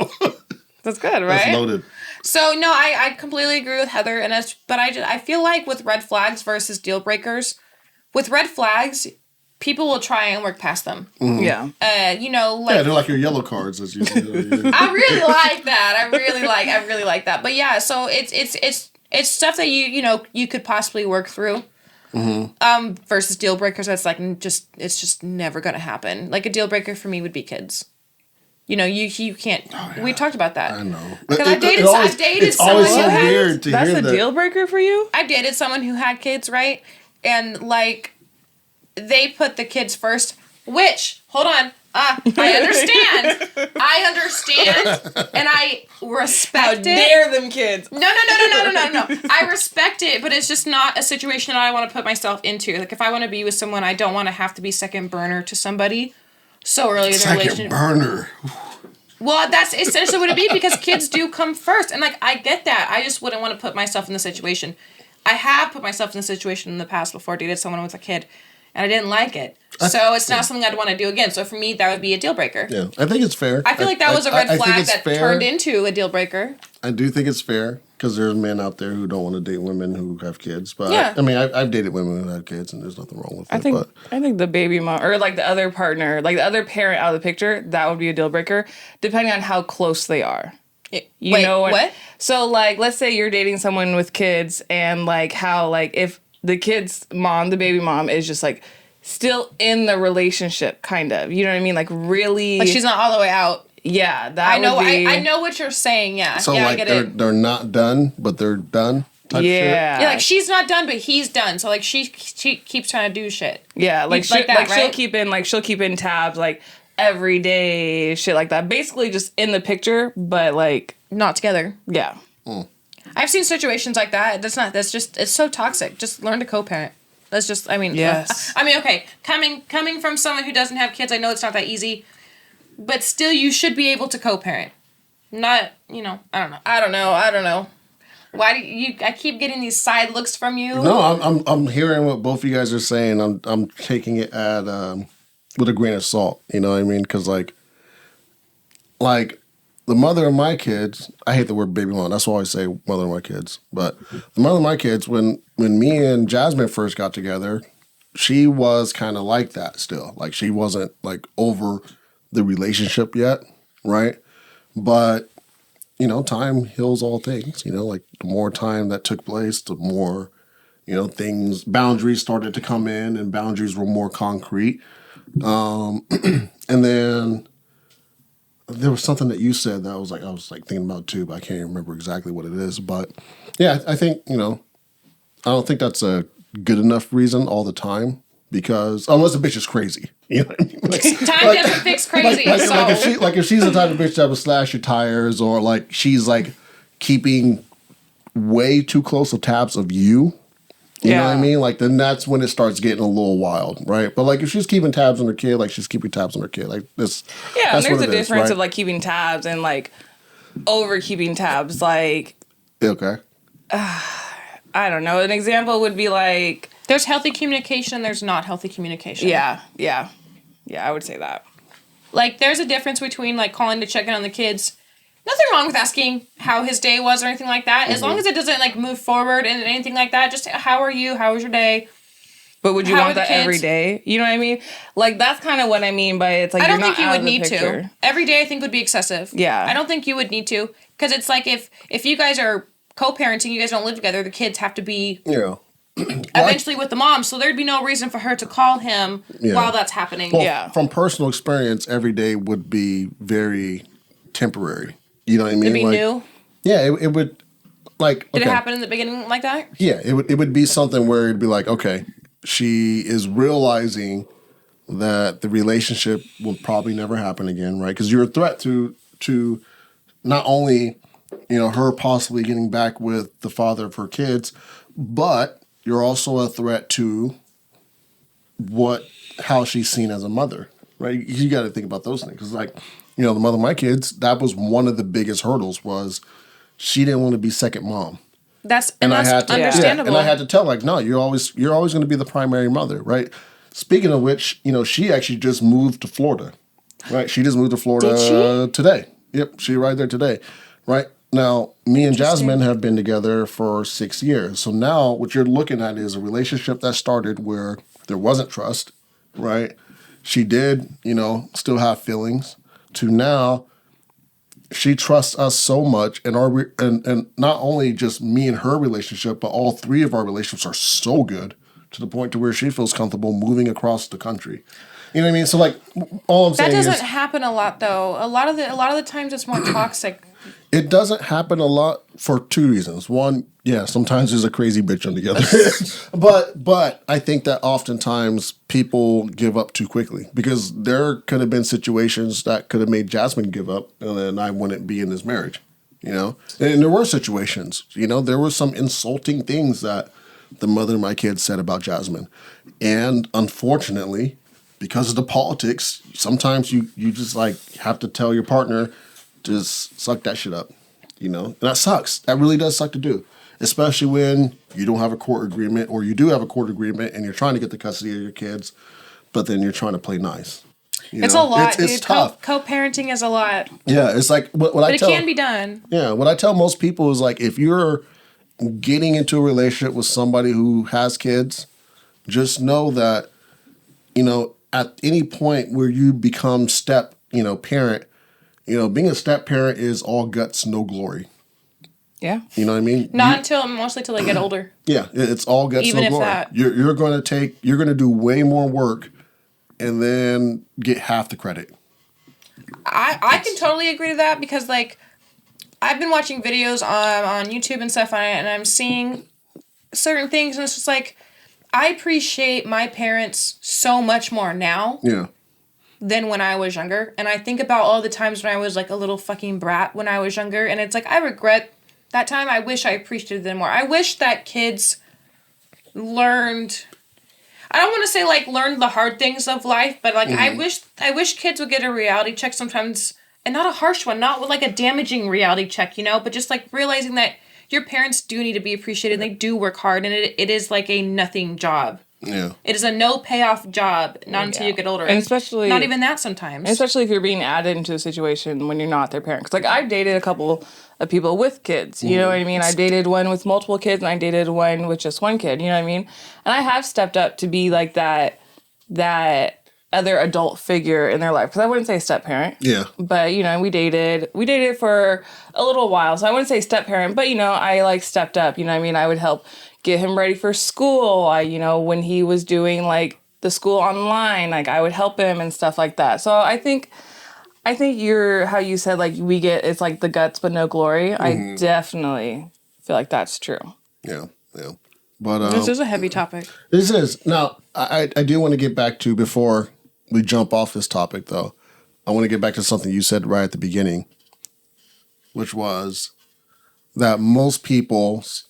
That's good, right? That's loaded. So no, I completely agree with Heather, but I feel like with red flags versus deal breakers, with red flags, people will try and work past them. Mm-hmm. Yeah. Yeah, they're like your yellow cards, as you say. I really like that. I really like that. But yeah, so it's stuff that you could possibly work through. Mm-hmm. Versus deal breakers, that's like it's just never gonna happen. Like a deal breaker for me would be kids. You can't. Oh, yeah. We talked about that. I know. Because I've dated someone who had weird to that's hear a that. deal breaker for you? I've dated someone who had kids, right? And like they put the kids first, which hold on. I understand, and I respect it. How dare them kids? No. I respect it, but it's just not a situation that I want to put myself into. Like, if I want to be with someone, I don't want to have to be second burner to somebody so early in the relationship. Second burner. Well, that's essentially what it be, because kids do come first, and like I get that. I just wouldn't want to put myself in the situation. I have put myself in the situation in the past before, dated someone with a kid, and I didn't like it. So it's not something I'd want to do again. So for me, that would be a deal breaker. Yeah, I think it's fair. I feel like that was a red flag that turned into a deal breaker. I do think it's fair, because there's men out there who don't want to date women who have kids. But yeah. I've dated women who have kids, and there's nothing wrong with it. I think the baby mom, or like the other partner, like the other parent out of the picture, that would be a deal breaker, depending on how close they are. You know what? So like, let's say you're dating someone with kids, and like how like if the kid's mom, the baby mom, is just like still in the relationship, kind of. You know what I mean? Like really, like she's not all the way out. Yeah, that I know. would be... I know what you're saying. Yeah. So yeah, like they're not done, but they're done. Type shit? Yeah, like she's not done, but he's done. So like she keeps trying to do shit. Yeah, like that, right? she'll keep in tabs like every day, shit like that. Basically, just in the picture, but like not together. Yeah. I've seen situations like that. That's just it's so toxic. Just learn to co-parent. That's just, yes. Okay, coming from someone who doesn't have kids, I know it's not that easy, but still you should be able to co-parent. Not, I don't know. Why do I keep getting these side looks from you? No, I'm hearing what both of you guys are saying. I'm taking it at with a grain of salt. You know what I mean? Because like the mother of my kids, I hate the word baby mom. That's why I always say mother of my kids. But the mother of my kids, when me and Jasmine first got together, she was kind of like that still. Like she wasn't like over the relationship yet, right? But time heals all things. Like the more time that took place, the more boundaries started to come in, and boundaries were more concrete. And then there was something that you said that I was like thinking about too, but I can't even remember exactly what it is. But yeah, I think, I don't think that's a good enough reason all the time, because unless the bitch is crazy. You know what I mean? Time doesn't fix crazy. Like if she's the type of bitch that would slash your tires, or like she's like keeping way too close of tabs of you. You know what I mean? Like, then that's when it starts getting a little wild, right? But like, if she's keeping tabs on her kid, like she's keeping tabs on her kid, like this. Yeah, and there's a difference right? of like keeping tabs and like over keeping tabs. Like, okay, I don't know. An example would be like, there's healthy communication. There's not healthy communication. Yeah. I would say that. Like, there's a difference between like calling to check in on the kids. Nothing wrong with asking how his day was or anything like that. Mm-hmm. As long as it doesn't like move forward and anything like that. Just how are you? How was your day? But would you want that every day? You know what I mean? Like, that's kind of what I mean by it's like, I don't you're think not you out would of the need picture. to. Every day I think would be excessive. Yeah. I don't think you would need to. Because it's like if you guys are co-parenting, you guys don't live together, the kids have to be eventually with the mom. So there'd be no reason for her to call him while that's happening. Well, from personal experience, every day would be very temporary. You know what I mean? It'd be new? Yeah, it would, like... Did it happen in the beginning like that? Yeah, it would be something where it'd be like, okay, she is realizing that the relationship will probably never happen again, right? Because you're a threat to not only, her possibly getting back with the father of her kids, but you're also a threat to how she's seen as a mother, right? You got to think about those things. Because, like, the mother of my kids, that was one of the biggest hurdles, was she didn't want to be second mom. That's and I had to, understandable. and I had to tell like, no, you're always going to be the primary mother, right? Speaking of which, she actually just moved to Florida, right? She just moved to Florida today. Yep, she right there today, right? Now, me and Jasmine have been together for 6 years. So now what you're looking at is a relationship that started where there wasn't trust, right? She did, still have feelings, to now she trusts us so much, and and not only just me and her relationship, but all three of our relationships are so good to the point to where she feels comfortable moving across the country. You know what I mean? So like, all I'm saying that is doesn't happen a lot though. A lot of the times it's more toxic. it doesn't happen a lot for two reasons. One, yeah, sometimes there's a crazy bitch on the other. but I think that oftentimes people give up too quickly, because there could have been situations that could have made Jasmine give up, and then I wouldn't be in this marriage. And there were situations. There were some insulting things that the mother of my kids said about Jasmine, and unfortunately, because of the politics, sometimes you just like have to tell your partner, just suck that shit up, and that sucks. That really does suck to do, especially when you don't have a court agreement, or you do have a court agreement and you're trying to get the custody of your kids, but then you're trying to play nice. It's a lot, it's dude. tough. Co-parenting is a lot. Yeah, it's like what But I tell. it can be done. Yeah, what I tell most people is like, if you're getting into a relationship with somebody who has kids, just know that, at any point where you become parent, being a step parent is all guts, no glory. Yeah. You know what I mean? Mostly till they get older. Yeah, it's all guts, Even no if glory. that. You're going to do way more work and then get half the credit. I can totally agree to that, because like I've been watching videos on YouTube and stuff, and I'm seeing certain things, and it's just like, I appreciate my parents so much more now. Yeah. Than when I was younger. And I think about all the times when I was like a little fucking brat when I was younger, and it's like, I regret that time. I wish I appreciated them more. I wish that kids learned, I don't want to say like learned the hard things of life, but like I wish kids would get a reality check sometimes, and not a harsh one, not with like a damaging reality check, but just like realizing that your parents do need to be appreciated, and they do work hard, and it is like a nothing job. Yeah. It is a no payoff job, not until you get older. And especially, not even that sometimes. Especially if you're being added into a situation when you're not their parent. 'Cause like, I've dated a couple of people with kids. You know what I mean? I dated one with multiple kids, and I dated one with just one kid. You know what I mean? And I have stepped up to be like that other adult figure in their life. Because I wouldn't say step parent. Yeah. But, we dated for a little while. So I wouldn't say step parent, but, I like stepped up. You know what I mean? I would help get him ready for school. When he was doing like the school online, like I would help him and stuff like that. So I think you're, how you said, like it's like the guts but no glory. I definitely feel like that's true. Yeah. Yeah. But this is a heavy topic. This is. Now, I do want to get back to, before we jump off this topic though, I want to get back to something you said right at the beginning, which was that most people's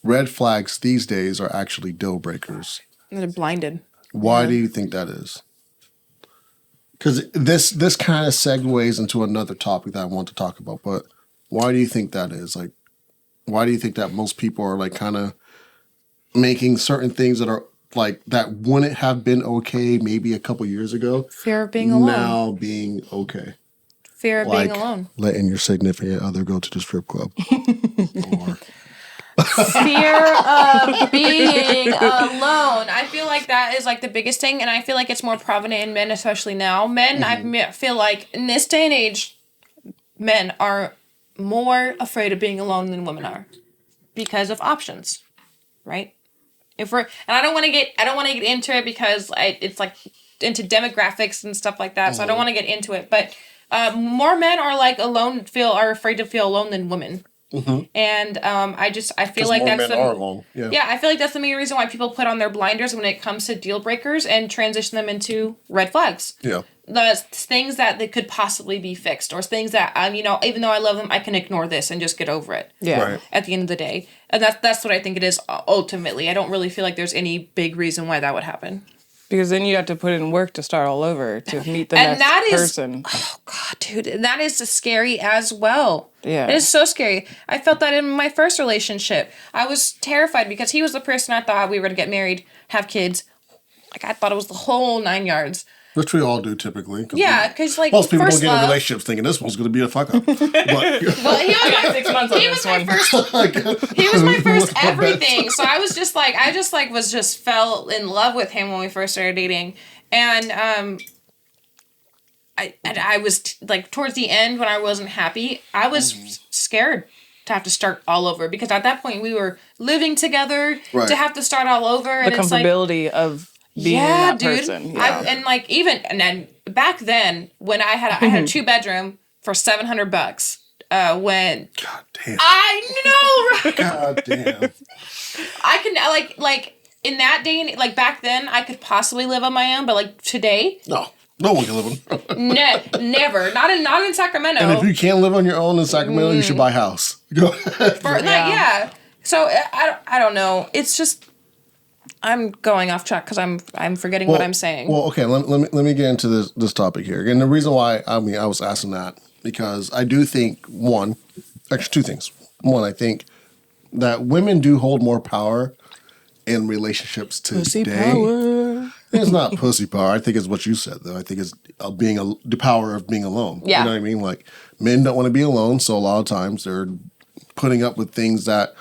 red flags these days are actually deal breakers. They're blinded. Why do you think that is? Because this kind of segues into another topic that I want to talk about. But why do you think that is? Like, why do you think that most people are like kind of making certain things that are like that wouldn't have been okay maybe a couple years ago? Fear of being alone. Now being okay. Fear of being alone. Letting your significant other go to the strip club. Or fear of being alone. I feel like that is like the biggest thing, and I feel like it's more prevalent in men, especially now. Men, I feel like in this day and age, men are more afraid of being alone than women are because of options, right? And I don't want to get into it because it's like into demographics and stuff like that, so I don't want to get into it. But more men are like are afraid to feel alone than women. Mm-hmm. And I feel like that's men are alone. Yeah, I feel like that's the main reason why people put on their blinders when it comes to deal breakers and transition them into red flags. Yeah, the things that they could possibly be fixed, or things that even though I love them, I can ignore this and just get over it. Yeah. Right. At the end of the day, and that's what I think it is ultimately. I don't really feel like there's any big reason why that would happen. Because then you have to put in work to start all over to meet the And next that is, person. oh God, dude, and that is scary as well. Yeah. It is so scary. I felt that in my first relationship. I was terrified because he was the person I thought we were going to get married, have kids. Like, I thought it was the whole 9 yards. Which we all do typically. Yeah, because like most people don't first get in love, relationships thinking this one's going to be a fuck up. But, well, he was my 6 months on he this was my one. first. He was my first everything. So I was just like, was just fell in love with him when we first started dating, and I was like towards the end when I wasn't happy, I was scared to have to start all over because at that point we were living together to have to start all over, and The it's like comfortability of being that person. Yeah. and like and then back then when I had a 2-bedroom for $700. When God damn. I know, right? God damn. I can like in that day and like back then I could possibly live on my own, but like today, No one can live on. never. Not in Sacramento. And if you can't live on your own in Sacramento, you should buy a house. Go ahead. So I don't know. It's just I'm going off track because I'm forgetting what I'm saying. Well, okay. Let me get into this topic here. And the reason why I was asking that because I do think two things. One, I think that women do hold more power in relationships today. Pussy power. It's not pussy power. I think it's what you said, though. I think it's the power of being alone. Yeah. You know what I mean? Like, men don't want to be alone, so a lot of times they're putting up with things that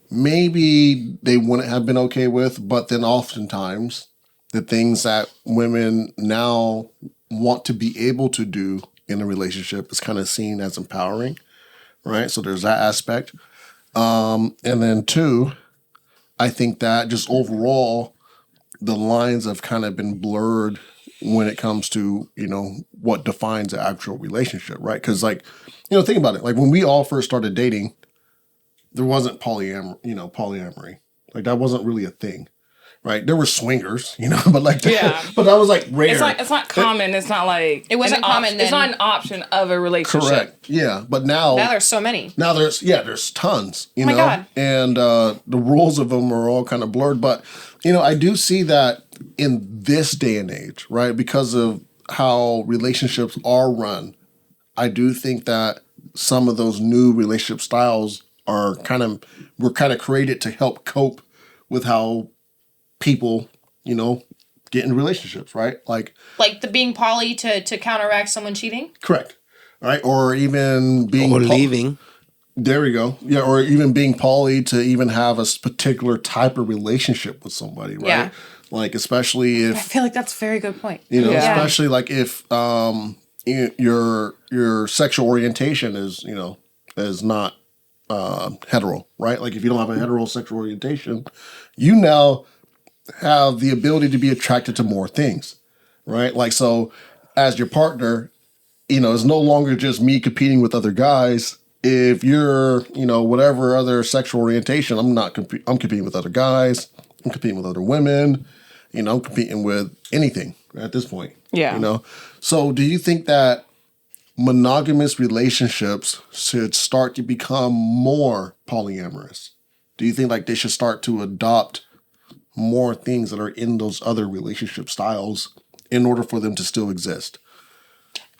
maybe they wouldn't have been okay with, but then oftentimes the things that women now want to be able to do in a relationship is kind of seen as empowering, right? So there's that aspect. And then 2, I think that just overall, the lines have kind of been blurred when it comes to, what defines an actual relationship, right? Because, like, think about it. Like, when we all first started dating, there wasn't polyamory. Like, that wasn't really a thing, right? There were swingers, but like, but that was like rare. It's not common. It's not like It wasn't common then. It's not an option of a relationship. Correct. Yeah, but now there's so many. Now there's tons, my God. and the rules of them are all kind of blurred. But I do see that in this day and age, right? Because of how relationships are run, I do think that some of those new relationship styles were kind of created to help cope with how people, get in relationships, right? Like the being poly to counteract someone cheating. Correct. Right. Or even being leaving. There we go. Yeah. Or even being poly to even have a particular type of relationship with somebody, right? Yeah. Like, especially if I feel like that's a very good point. especially like if your sexual orientation is not hetero, right? Like, if you don't have a heterosexual orientation, you now have the ability to be attracted to more things, right? Like, so as your partner, it's no longer just me competing with other guys. If you're, whatever other sexual orientation, I'm competing with other guys. I'm competing with other women. I'm competing with anything at this point. Yeah. So do you think that monogamous relationships should start to become more polyamorous? Do you think like they should start to adopt more things that are in those other relationship styles in order for them to still exist?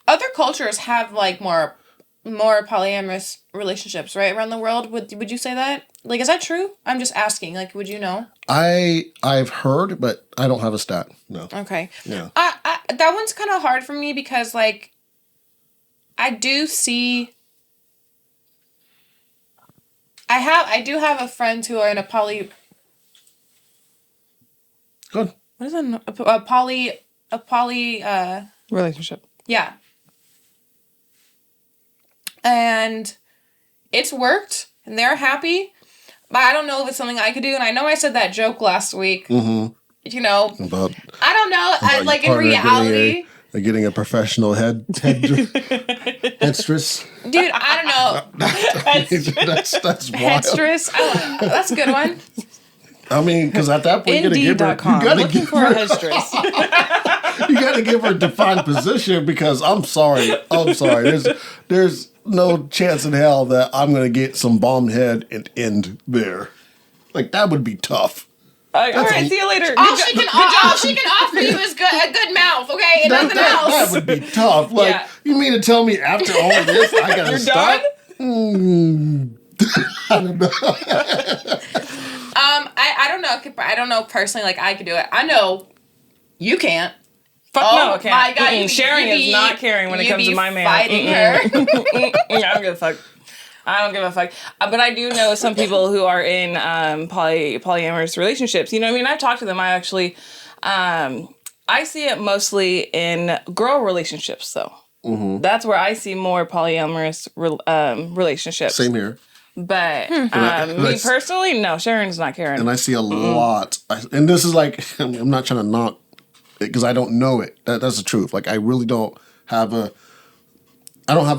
Other cultures have like more polyamorous relationships, right, around the world. Would you say that? Like, is that true? I'm just asking. Like, would you know? I've heard, but I don't have a stat. No. Okay. Yeah. That one's kind of hard for me because like I do see. I do have a friends who are in a poly. Good. What is that? A poly. Relationship. Yeah. And it's worked, and they're happy. But I don't know if it's something I could do. And I know I said that joke last week. Mm-hmm. About I don't know. Like in reality, getting a professional headstress. Dude, I don't know. That's wild. Headstress. That's a good one. I mean, because at that point, Indeed.com. Looking for a headstress. You gotta give her a defined position because I'm sorry. There's no chance in hell that I'm gonna get some bombed head and end there. Like, that would be tough. All right, see you later. All she can offer you is a good mouth, okay, and nothing else. That would be tough. Like, Yeah. you mean to tell me after all of this, I gotta You're stop? done? I don't know. I don't know. I don't know personally. Like I could do it. I know you can't. Fuck no, I can't. My God, Sharing is not caring when it comes to my man. Fighting her. I don't give a fuck. I don't give a fuck. But I do know some people who are in polyamorous relationships. You know what I mean? I've talked to them. I actually, I see it mostly in girl relationships, though. Mm-hmm. That's where I see more polyamorous relationships. Same here. But me personally, no, Sharon's not caring. And I see a lot. And this is like, I'm not trying to knock it because I don't know it. That's the truth. Like, I really don't have a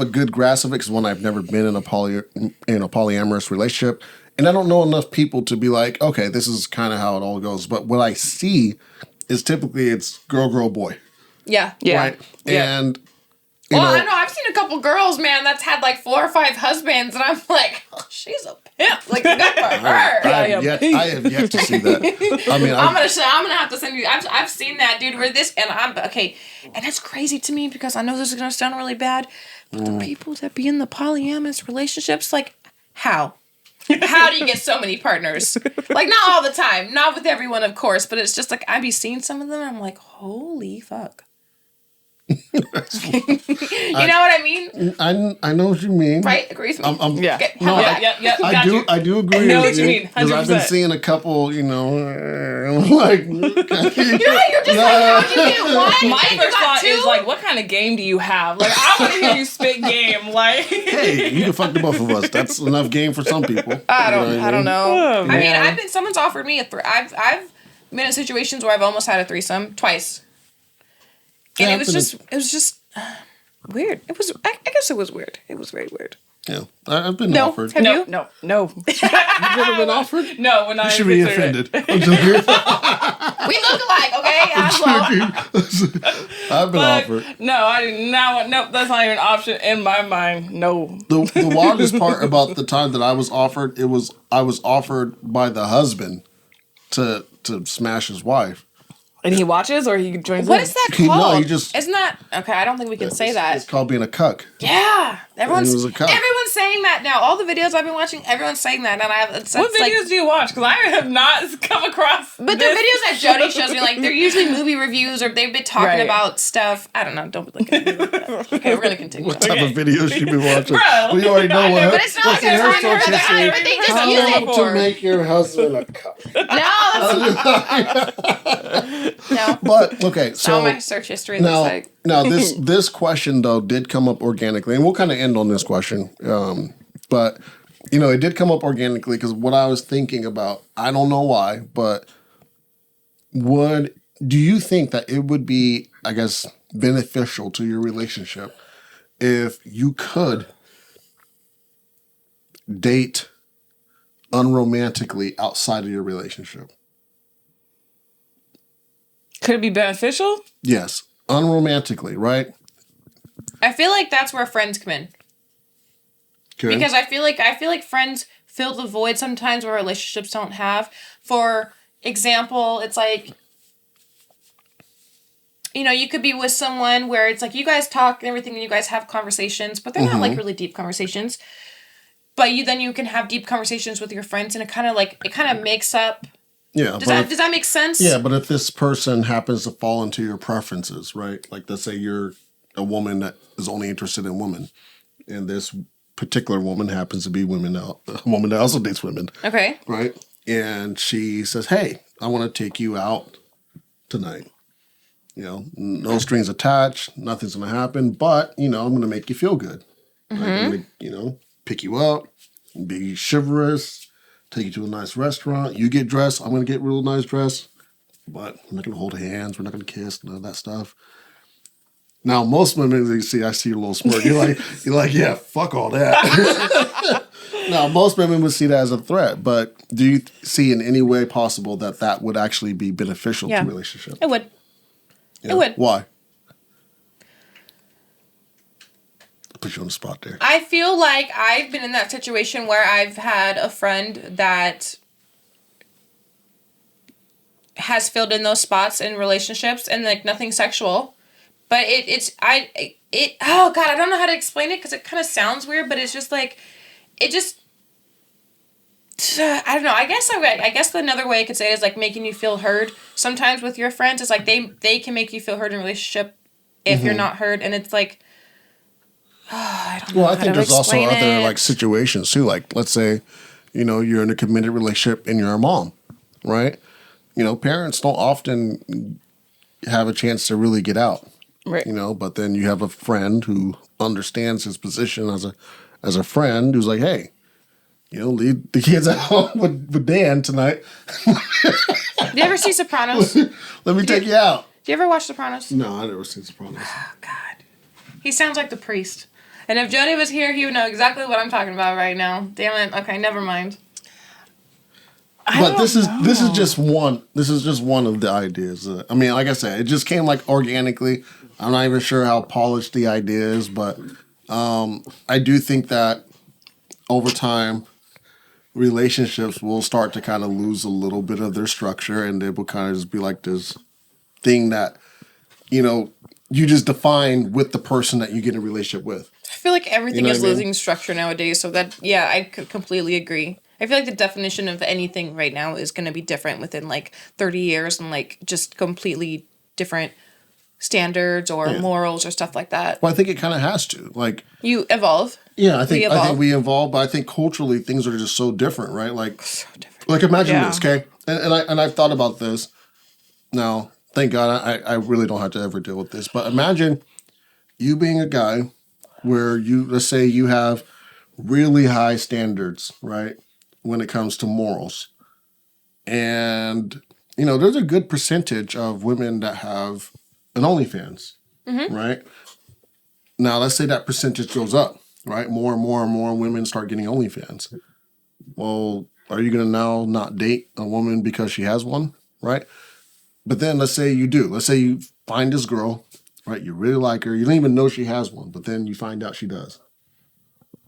good grasp of it because, one, I've never been in a polyamorous relationship. And I don't know enough people to be like, okay, this is kind of how it all goes. But what I see is typically it's girl, girl, boy. Yeah. Right? Yeah. And I know. I've seen a couple girls, man, that's had like 4 or 5 husbands, and I'm like, oh, she's a pimp. Like, good for her. I have yet to see that. I mean, I'm gonna have to send you. I've seen that, dude. Where this, and I'm okay, and it's crazy to me because I know this is gonna sound really bad, but the people that be in the polyamorous relationships, like, how? How do you get so many partners? Like, not all the time, not with everyone, of course, but it's just like I be seeing some of them, and I'm like, holy fuck. You know what I mean? I know what you mean. Right? Agree with me? Yeah. Okay. No, I do agree. I know with what you mean. because I've been 100%. seeing a couple. Like, you're just like, how'd you get one? My And you first got thought 2? is like, what kind of game do you have? Like, I want to hear you spit game. Like, hey, you can fuck the both of us. That's enough game for some people. I don't know. Oh, I mean, man. someone's offered me I've been in situations where I've almost had a threesome twice. And it was just weird. I guess it was weird. It was very weird. Yeah, I've been offered. Have you? No. You've never been offered? No, when I You should be offended. I'm joking. We look alike, okay? I've been offered. No, I did not. Nope, that's not even an option in my mind. No. The wildest part about the time that I was offered, I was offered by the husband to smash his wife. And he watches or he joins What in? is that called? No, he just. It's not okay. I don't think we can say that. It's called being a cuck. Yeah, He was a cuck. everyone's saying that now. All the videos I've been watching, everyone's saying that, and What videos do you watch? Because I have not come across. But they're videos that Jody shows me, like they're usually movie reviews or they've been talking Right. about stuff. I don't know. Don't look at me like that. Okay, we're gonna continue. What type of videos you been watching? Bro. We already know what. But it's not what's like in her it's on search her history. but they just How use it to make your husband a cuck. No, But okay, that's how so my search history looks like. now this question though did come up organically, and we'll kind of end on this question. But it did come up organically because what I was thinking about, I don't know why, but do you think that it would be, I guess, beneficial to your relationship if you could date unromantically outside of your relationship? Could it be beneficial? Yes, unromantically, right? I feel like that's where friends come in. Okay. Because I feel like friends fill the void sometimes where relationships don't have. For example, it's like, you could be with someone where it's like you guys talk and everything and you guys have conversations, but they're not like really deep conversations. But you can have deep conversations with your friends and it kind of makes up. Yeah. Does that make sense? Yeah, but if this person happens to fall into your preferences, right? Like, let's say you're a woman that is only interested in women, and this particular woman happens to be a woman that also dates women. Okay. Right? And she says, hey, I want to take you out tonight. No strings attached, nothing's going to happen, but, I'm going to make you feel good. I'm going to, pick you up, be chivalrous, take you to a nice restaurant. You get dressed. I'm going to get real nice dress. But we're not going to hold hands. We're not going to kiss. None of that stuff. Now, most women, I see your little smirk. You're like, yeah, fuck all that. Now, most women would see that as a threat. But do you see in any way possible that would actually be beneficial to a relationship? It would. Yeah. It would. Why? Put you on the spot there. I feel like I've been in that situation where I've had a friend that has filled in those spots in relationships, and like nothing sexual, but oh God, I don't know how to explain it because it kind of sounds weird, but it's just like, it just, I don't know. I guess another way I could say it is like making you feel heard. Sometimes with your friends, it's like they can make you feel heard in a relationship if you're not heard, and it's like, I don't know. Well, I think there's also other like situations too. Like, let's say, you're in a committed relationship and you're a mom, right? Parents don't often have a chance to really get out, Right. But then you have a friend who understands his position as a friend who's like, hey, leave the kids at home with Dan tonight. Do you ever see Sopranos? Let me take you out. Do you ever watch Sopranos? No, I never seen Sopranos. Oh God, he sounds like the priest. And if Jody was here, he would know exactly what I'm talking about right now. Damn it. Okay, never mind. But this is just one. This is just one of the ideas. I mean, like I said, it just came like organically. I'm not even sure how polished the idea is, but I do think that over time, relationships will start to kind of lose a little bit of their structure, and it will kind of just be like this thing that you just define with the person that you get in a relationship with. I feel like everything is losing structure nowadays. So that, yeah, I could completely agree. I feel like the definition of anything right now is going to be different within like 30 years and like just completely different standards or morals or stuff like that. Well, I think it kind of has to. Like, you evolve. Yeah, I think we evolve, but I think culturally things are just so different, right? Like, so different. Like imagine this, okay? And I've thought about this. Now, thank God I really don't have to ever deal with this. But imagine you being a guy where let's say you have really high standards, right? When it comes to morals. And, there's a good percentage of women that have an OnlyFans, right? Now, let's say that percentage goes up, right? More and more and more women start getting OnlyFans. Well, are you going to now not date a woman because she has one, right? But then let's say you do. Let's say you find this girl, right? You really like her. You don't even know she has one, but then you find out she does.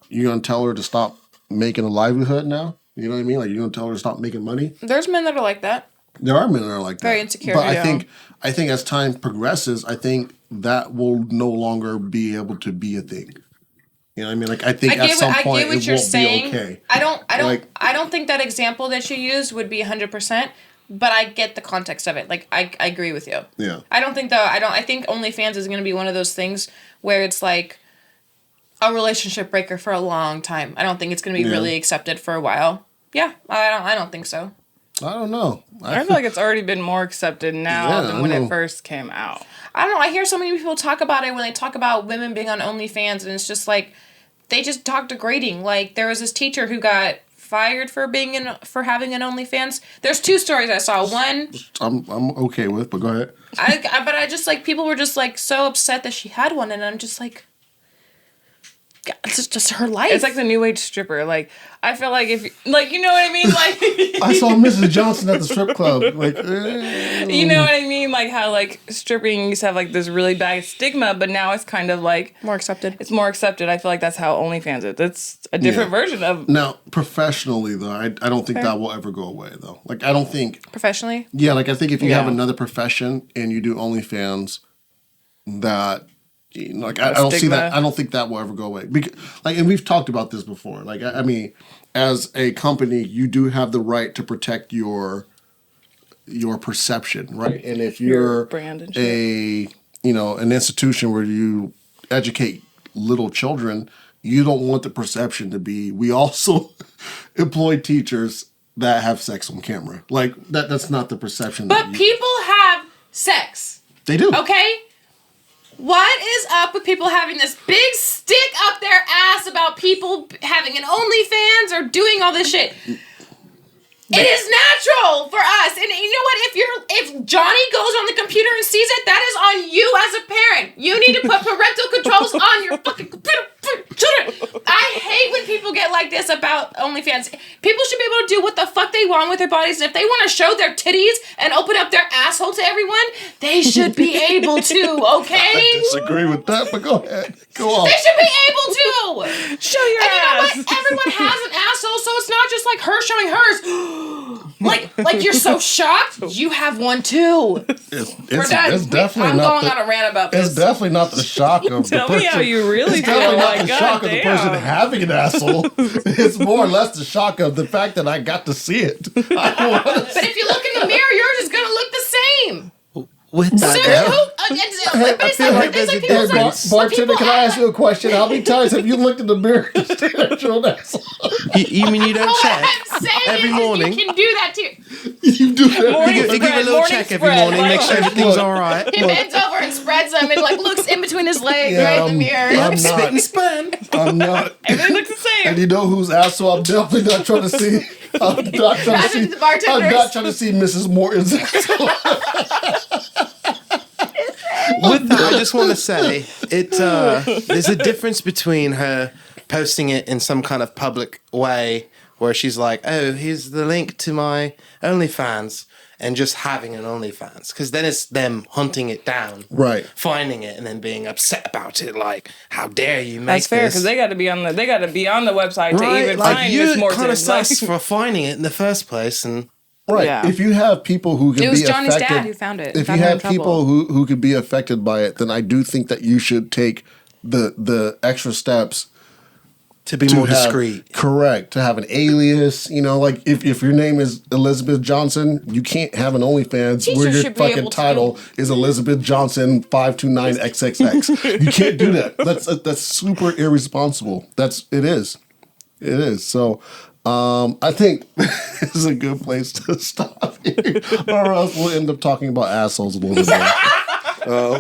You're going to tell her to stop making a livelihood now? You know what I mean? Like, you're going to tell her to stop making money? There's men that are like that. There are men that are like that. Very insecure. But I think as time progresses, I think that will no longer be able to be a thing. You know what I mean? Like, I think at some point it won't be okay. I don't think that example that you used would be 100%, but I get the context of it. Like, I agree with you. Yeah. I think OnlyFans is going to be one of those things where it's like a relationship breaker for a long time. I don't think it's going to be really accepted for a while. Yeah, I don't think so. I don't know. I feel like it's already been more accepted now than when it first came out. I don't know. I hear so many people talk about it when they talk about women being on OnlyFans, and it's just like they just talk degrading. Like, there was this teacher who got fired for having an OnlyFans. There's two stories I saw. One I'm okay with, but go ahead. But I just like people were just like so upset that she had one, and I'm just like, God, it's just her life. It's like the new age stripper. Like, I feel like if like, you know what I mean? Like, I saw Mrs. Johnson at the strip club. Like, you know what I mean? Like how like stripping used to have like this really bad stigma, but now it's kind of like more accepted. It's more accepted. I feel like that's how OnlyFans is. It's a different version of. Now, professionally though, I don't think that will ever go away though. Like, I don't think professionally. Yeah, like I think if you have another profession and you do OnlyFans, that. Like, I don't see that. I don't think that will ever go away. Because, like, and we've talked about this before. Like, I mean, as a company, you do have the right to protect your perception, right? And if you're brand and an institution where you educate little children, you don't want the perception to be. We also employ teachers that have sex on camera. Like, that's not the perception. But people have sex. They do. Okay. What is up with people having this big stick up their ass about people having an OnlyFans or doing all this shit? It is natural for us. And you know what? If Johnny goes on the computer and sees it, that is on you as a parent. You need to put parental controls on your fucking computer. I hate when people get like this about OnlyFans. People should be able to do what the fuck they want with their bodies. And if they want to show their titties and open up their asshole to everyone, they should be able to, okay? I disagree with that, but go ahead. Go on. They should be able to. Show your And you know ass. what? Everyone has an asshole, so it's not just like her showing hers. like you're so shocked. You have one too. We're done. It's definitely I'm not going on a rant about this. It's definitely not the shock of the Tell person. me how you really It's feel. definitely not Like, the shock of the person goddamn. having an asshole. It's more or less the shock of the fact that I got to see it. But if you look in the mirror, yours is gonna look the same. With So that, it's like people's like, Bartender, can I ask you a question? How many times have you looked in the mirror and stared at your own asshole? you mean you don't what check I'm saying every is morning? You can do that too. You do that. Morning You give a little morning check every spread, morning, make like- sure everything's all right. He bends over and spreads them and like looks in between his legs Yeah, right in the mirror. I'm Spit and not. span. I'm not. Everything looks the same. And you know whose asshole I'm definitely not trying to see. I'm not trying to That's see. the bartenders. I'm not trying to see Mrs. Morton's asshole. With that, I just want to say there's a difference between her posting it in some kind of public way where she's like, "Oh, here's the link to my OnlyFans," and just having an OnlyFans, because then it's them hunting it down, Right. finding it, and then being upset about it. Like, how dare you make That's fair this? because they got to be on the website to Right, even like find you this more kind of like, sus for finding it in the first place, and Right. Yeah. If you have people who can It was be Johnny's affected, dad who found it. If Found you her in have people who could be affected by it, then I do think that you should take the extra steps to be to more have, discreet. Correct. To have an alias, like if your name is Elizabeth Johnson, you can't have an OnlyFans Teachers where your should be fucking able to title is Elizabeth Johnson 529XXX. You can't do that. That's super irresponsible. It is. It is. So I think this is a good place to stop here, or else we'll end up talking about assholes a little bit more.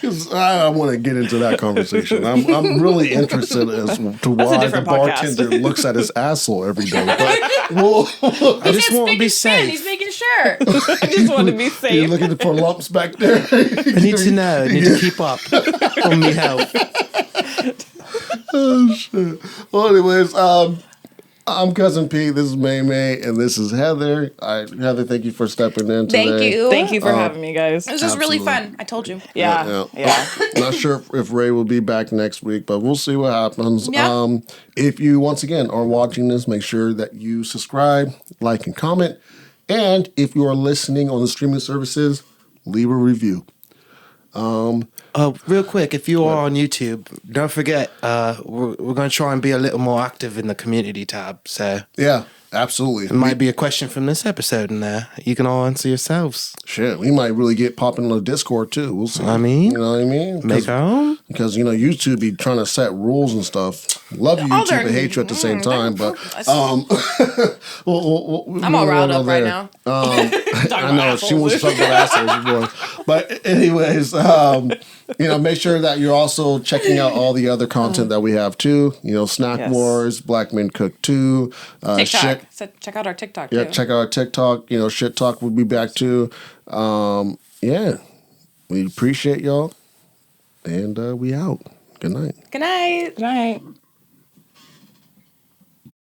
'Cause I want to get into that conversation. I'm really interested as to why the different podcast. bartender looks at his asshole every day. But I just want to be He's safe. making sure. I just want to be you're safe. looking for lumps back there. I need to know. I need to keep up on me health. Oh shit. Well, anyways, I'm Cousin Pete. This is May May, and this is Heather. Heather, thank you for stepping in today. Thank you. Thank you for having me, guys. This was really Absolutely. fun. I told you. Yeah. Not sure if Ray will be back next week, but we'll see what happens. Yeah. If you, once again, are watching this, make sure that you subscribe, like, and comment. And if you are listening on the streaming services, leave a review. Real quick, if you are on YouTube, don't forget we're going to try and be a little more active in the community tab. So Yeah, absolutely. it might be a question from this episode in there. You can all answer yourselves. Shit, we might really get popping on the Discord too. We'll see. I mean, you know what I mean? Make our own. Because YouTube be trying to set rules and stuff. Love you, YouTube, they're- and hate you at the same time. But I'm all riled up right now. I know she wants to talk about assholes before. But anyways, make sure that you're also checking out all the other content that we have too. Snack Yes. Wars, Black Men Cook 2, TikTok. Shit. So check out our TikTok Yeah, too. check out our TikTok. Shit Talk will be back too. Yeah, we appreciate y'all, and we out. Good night. Good night. Good night.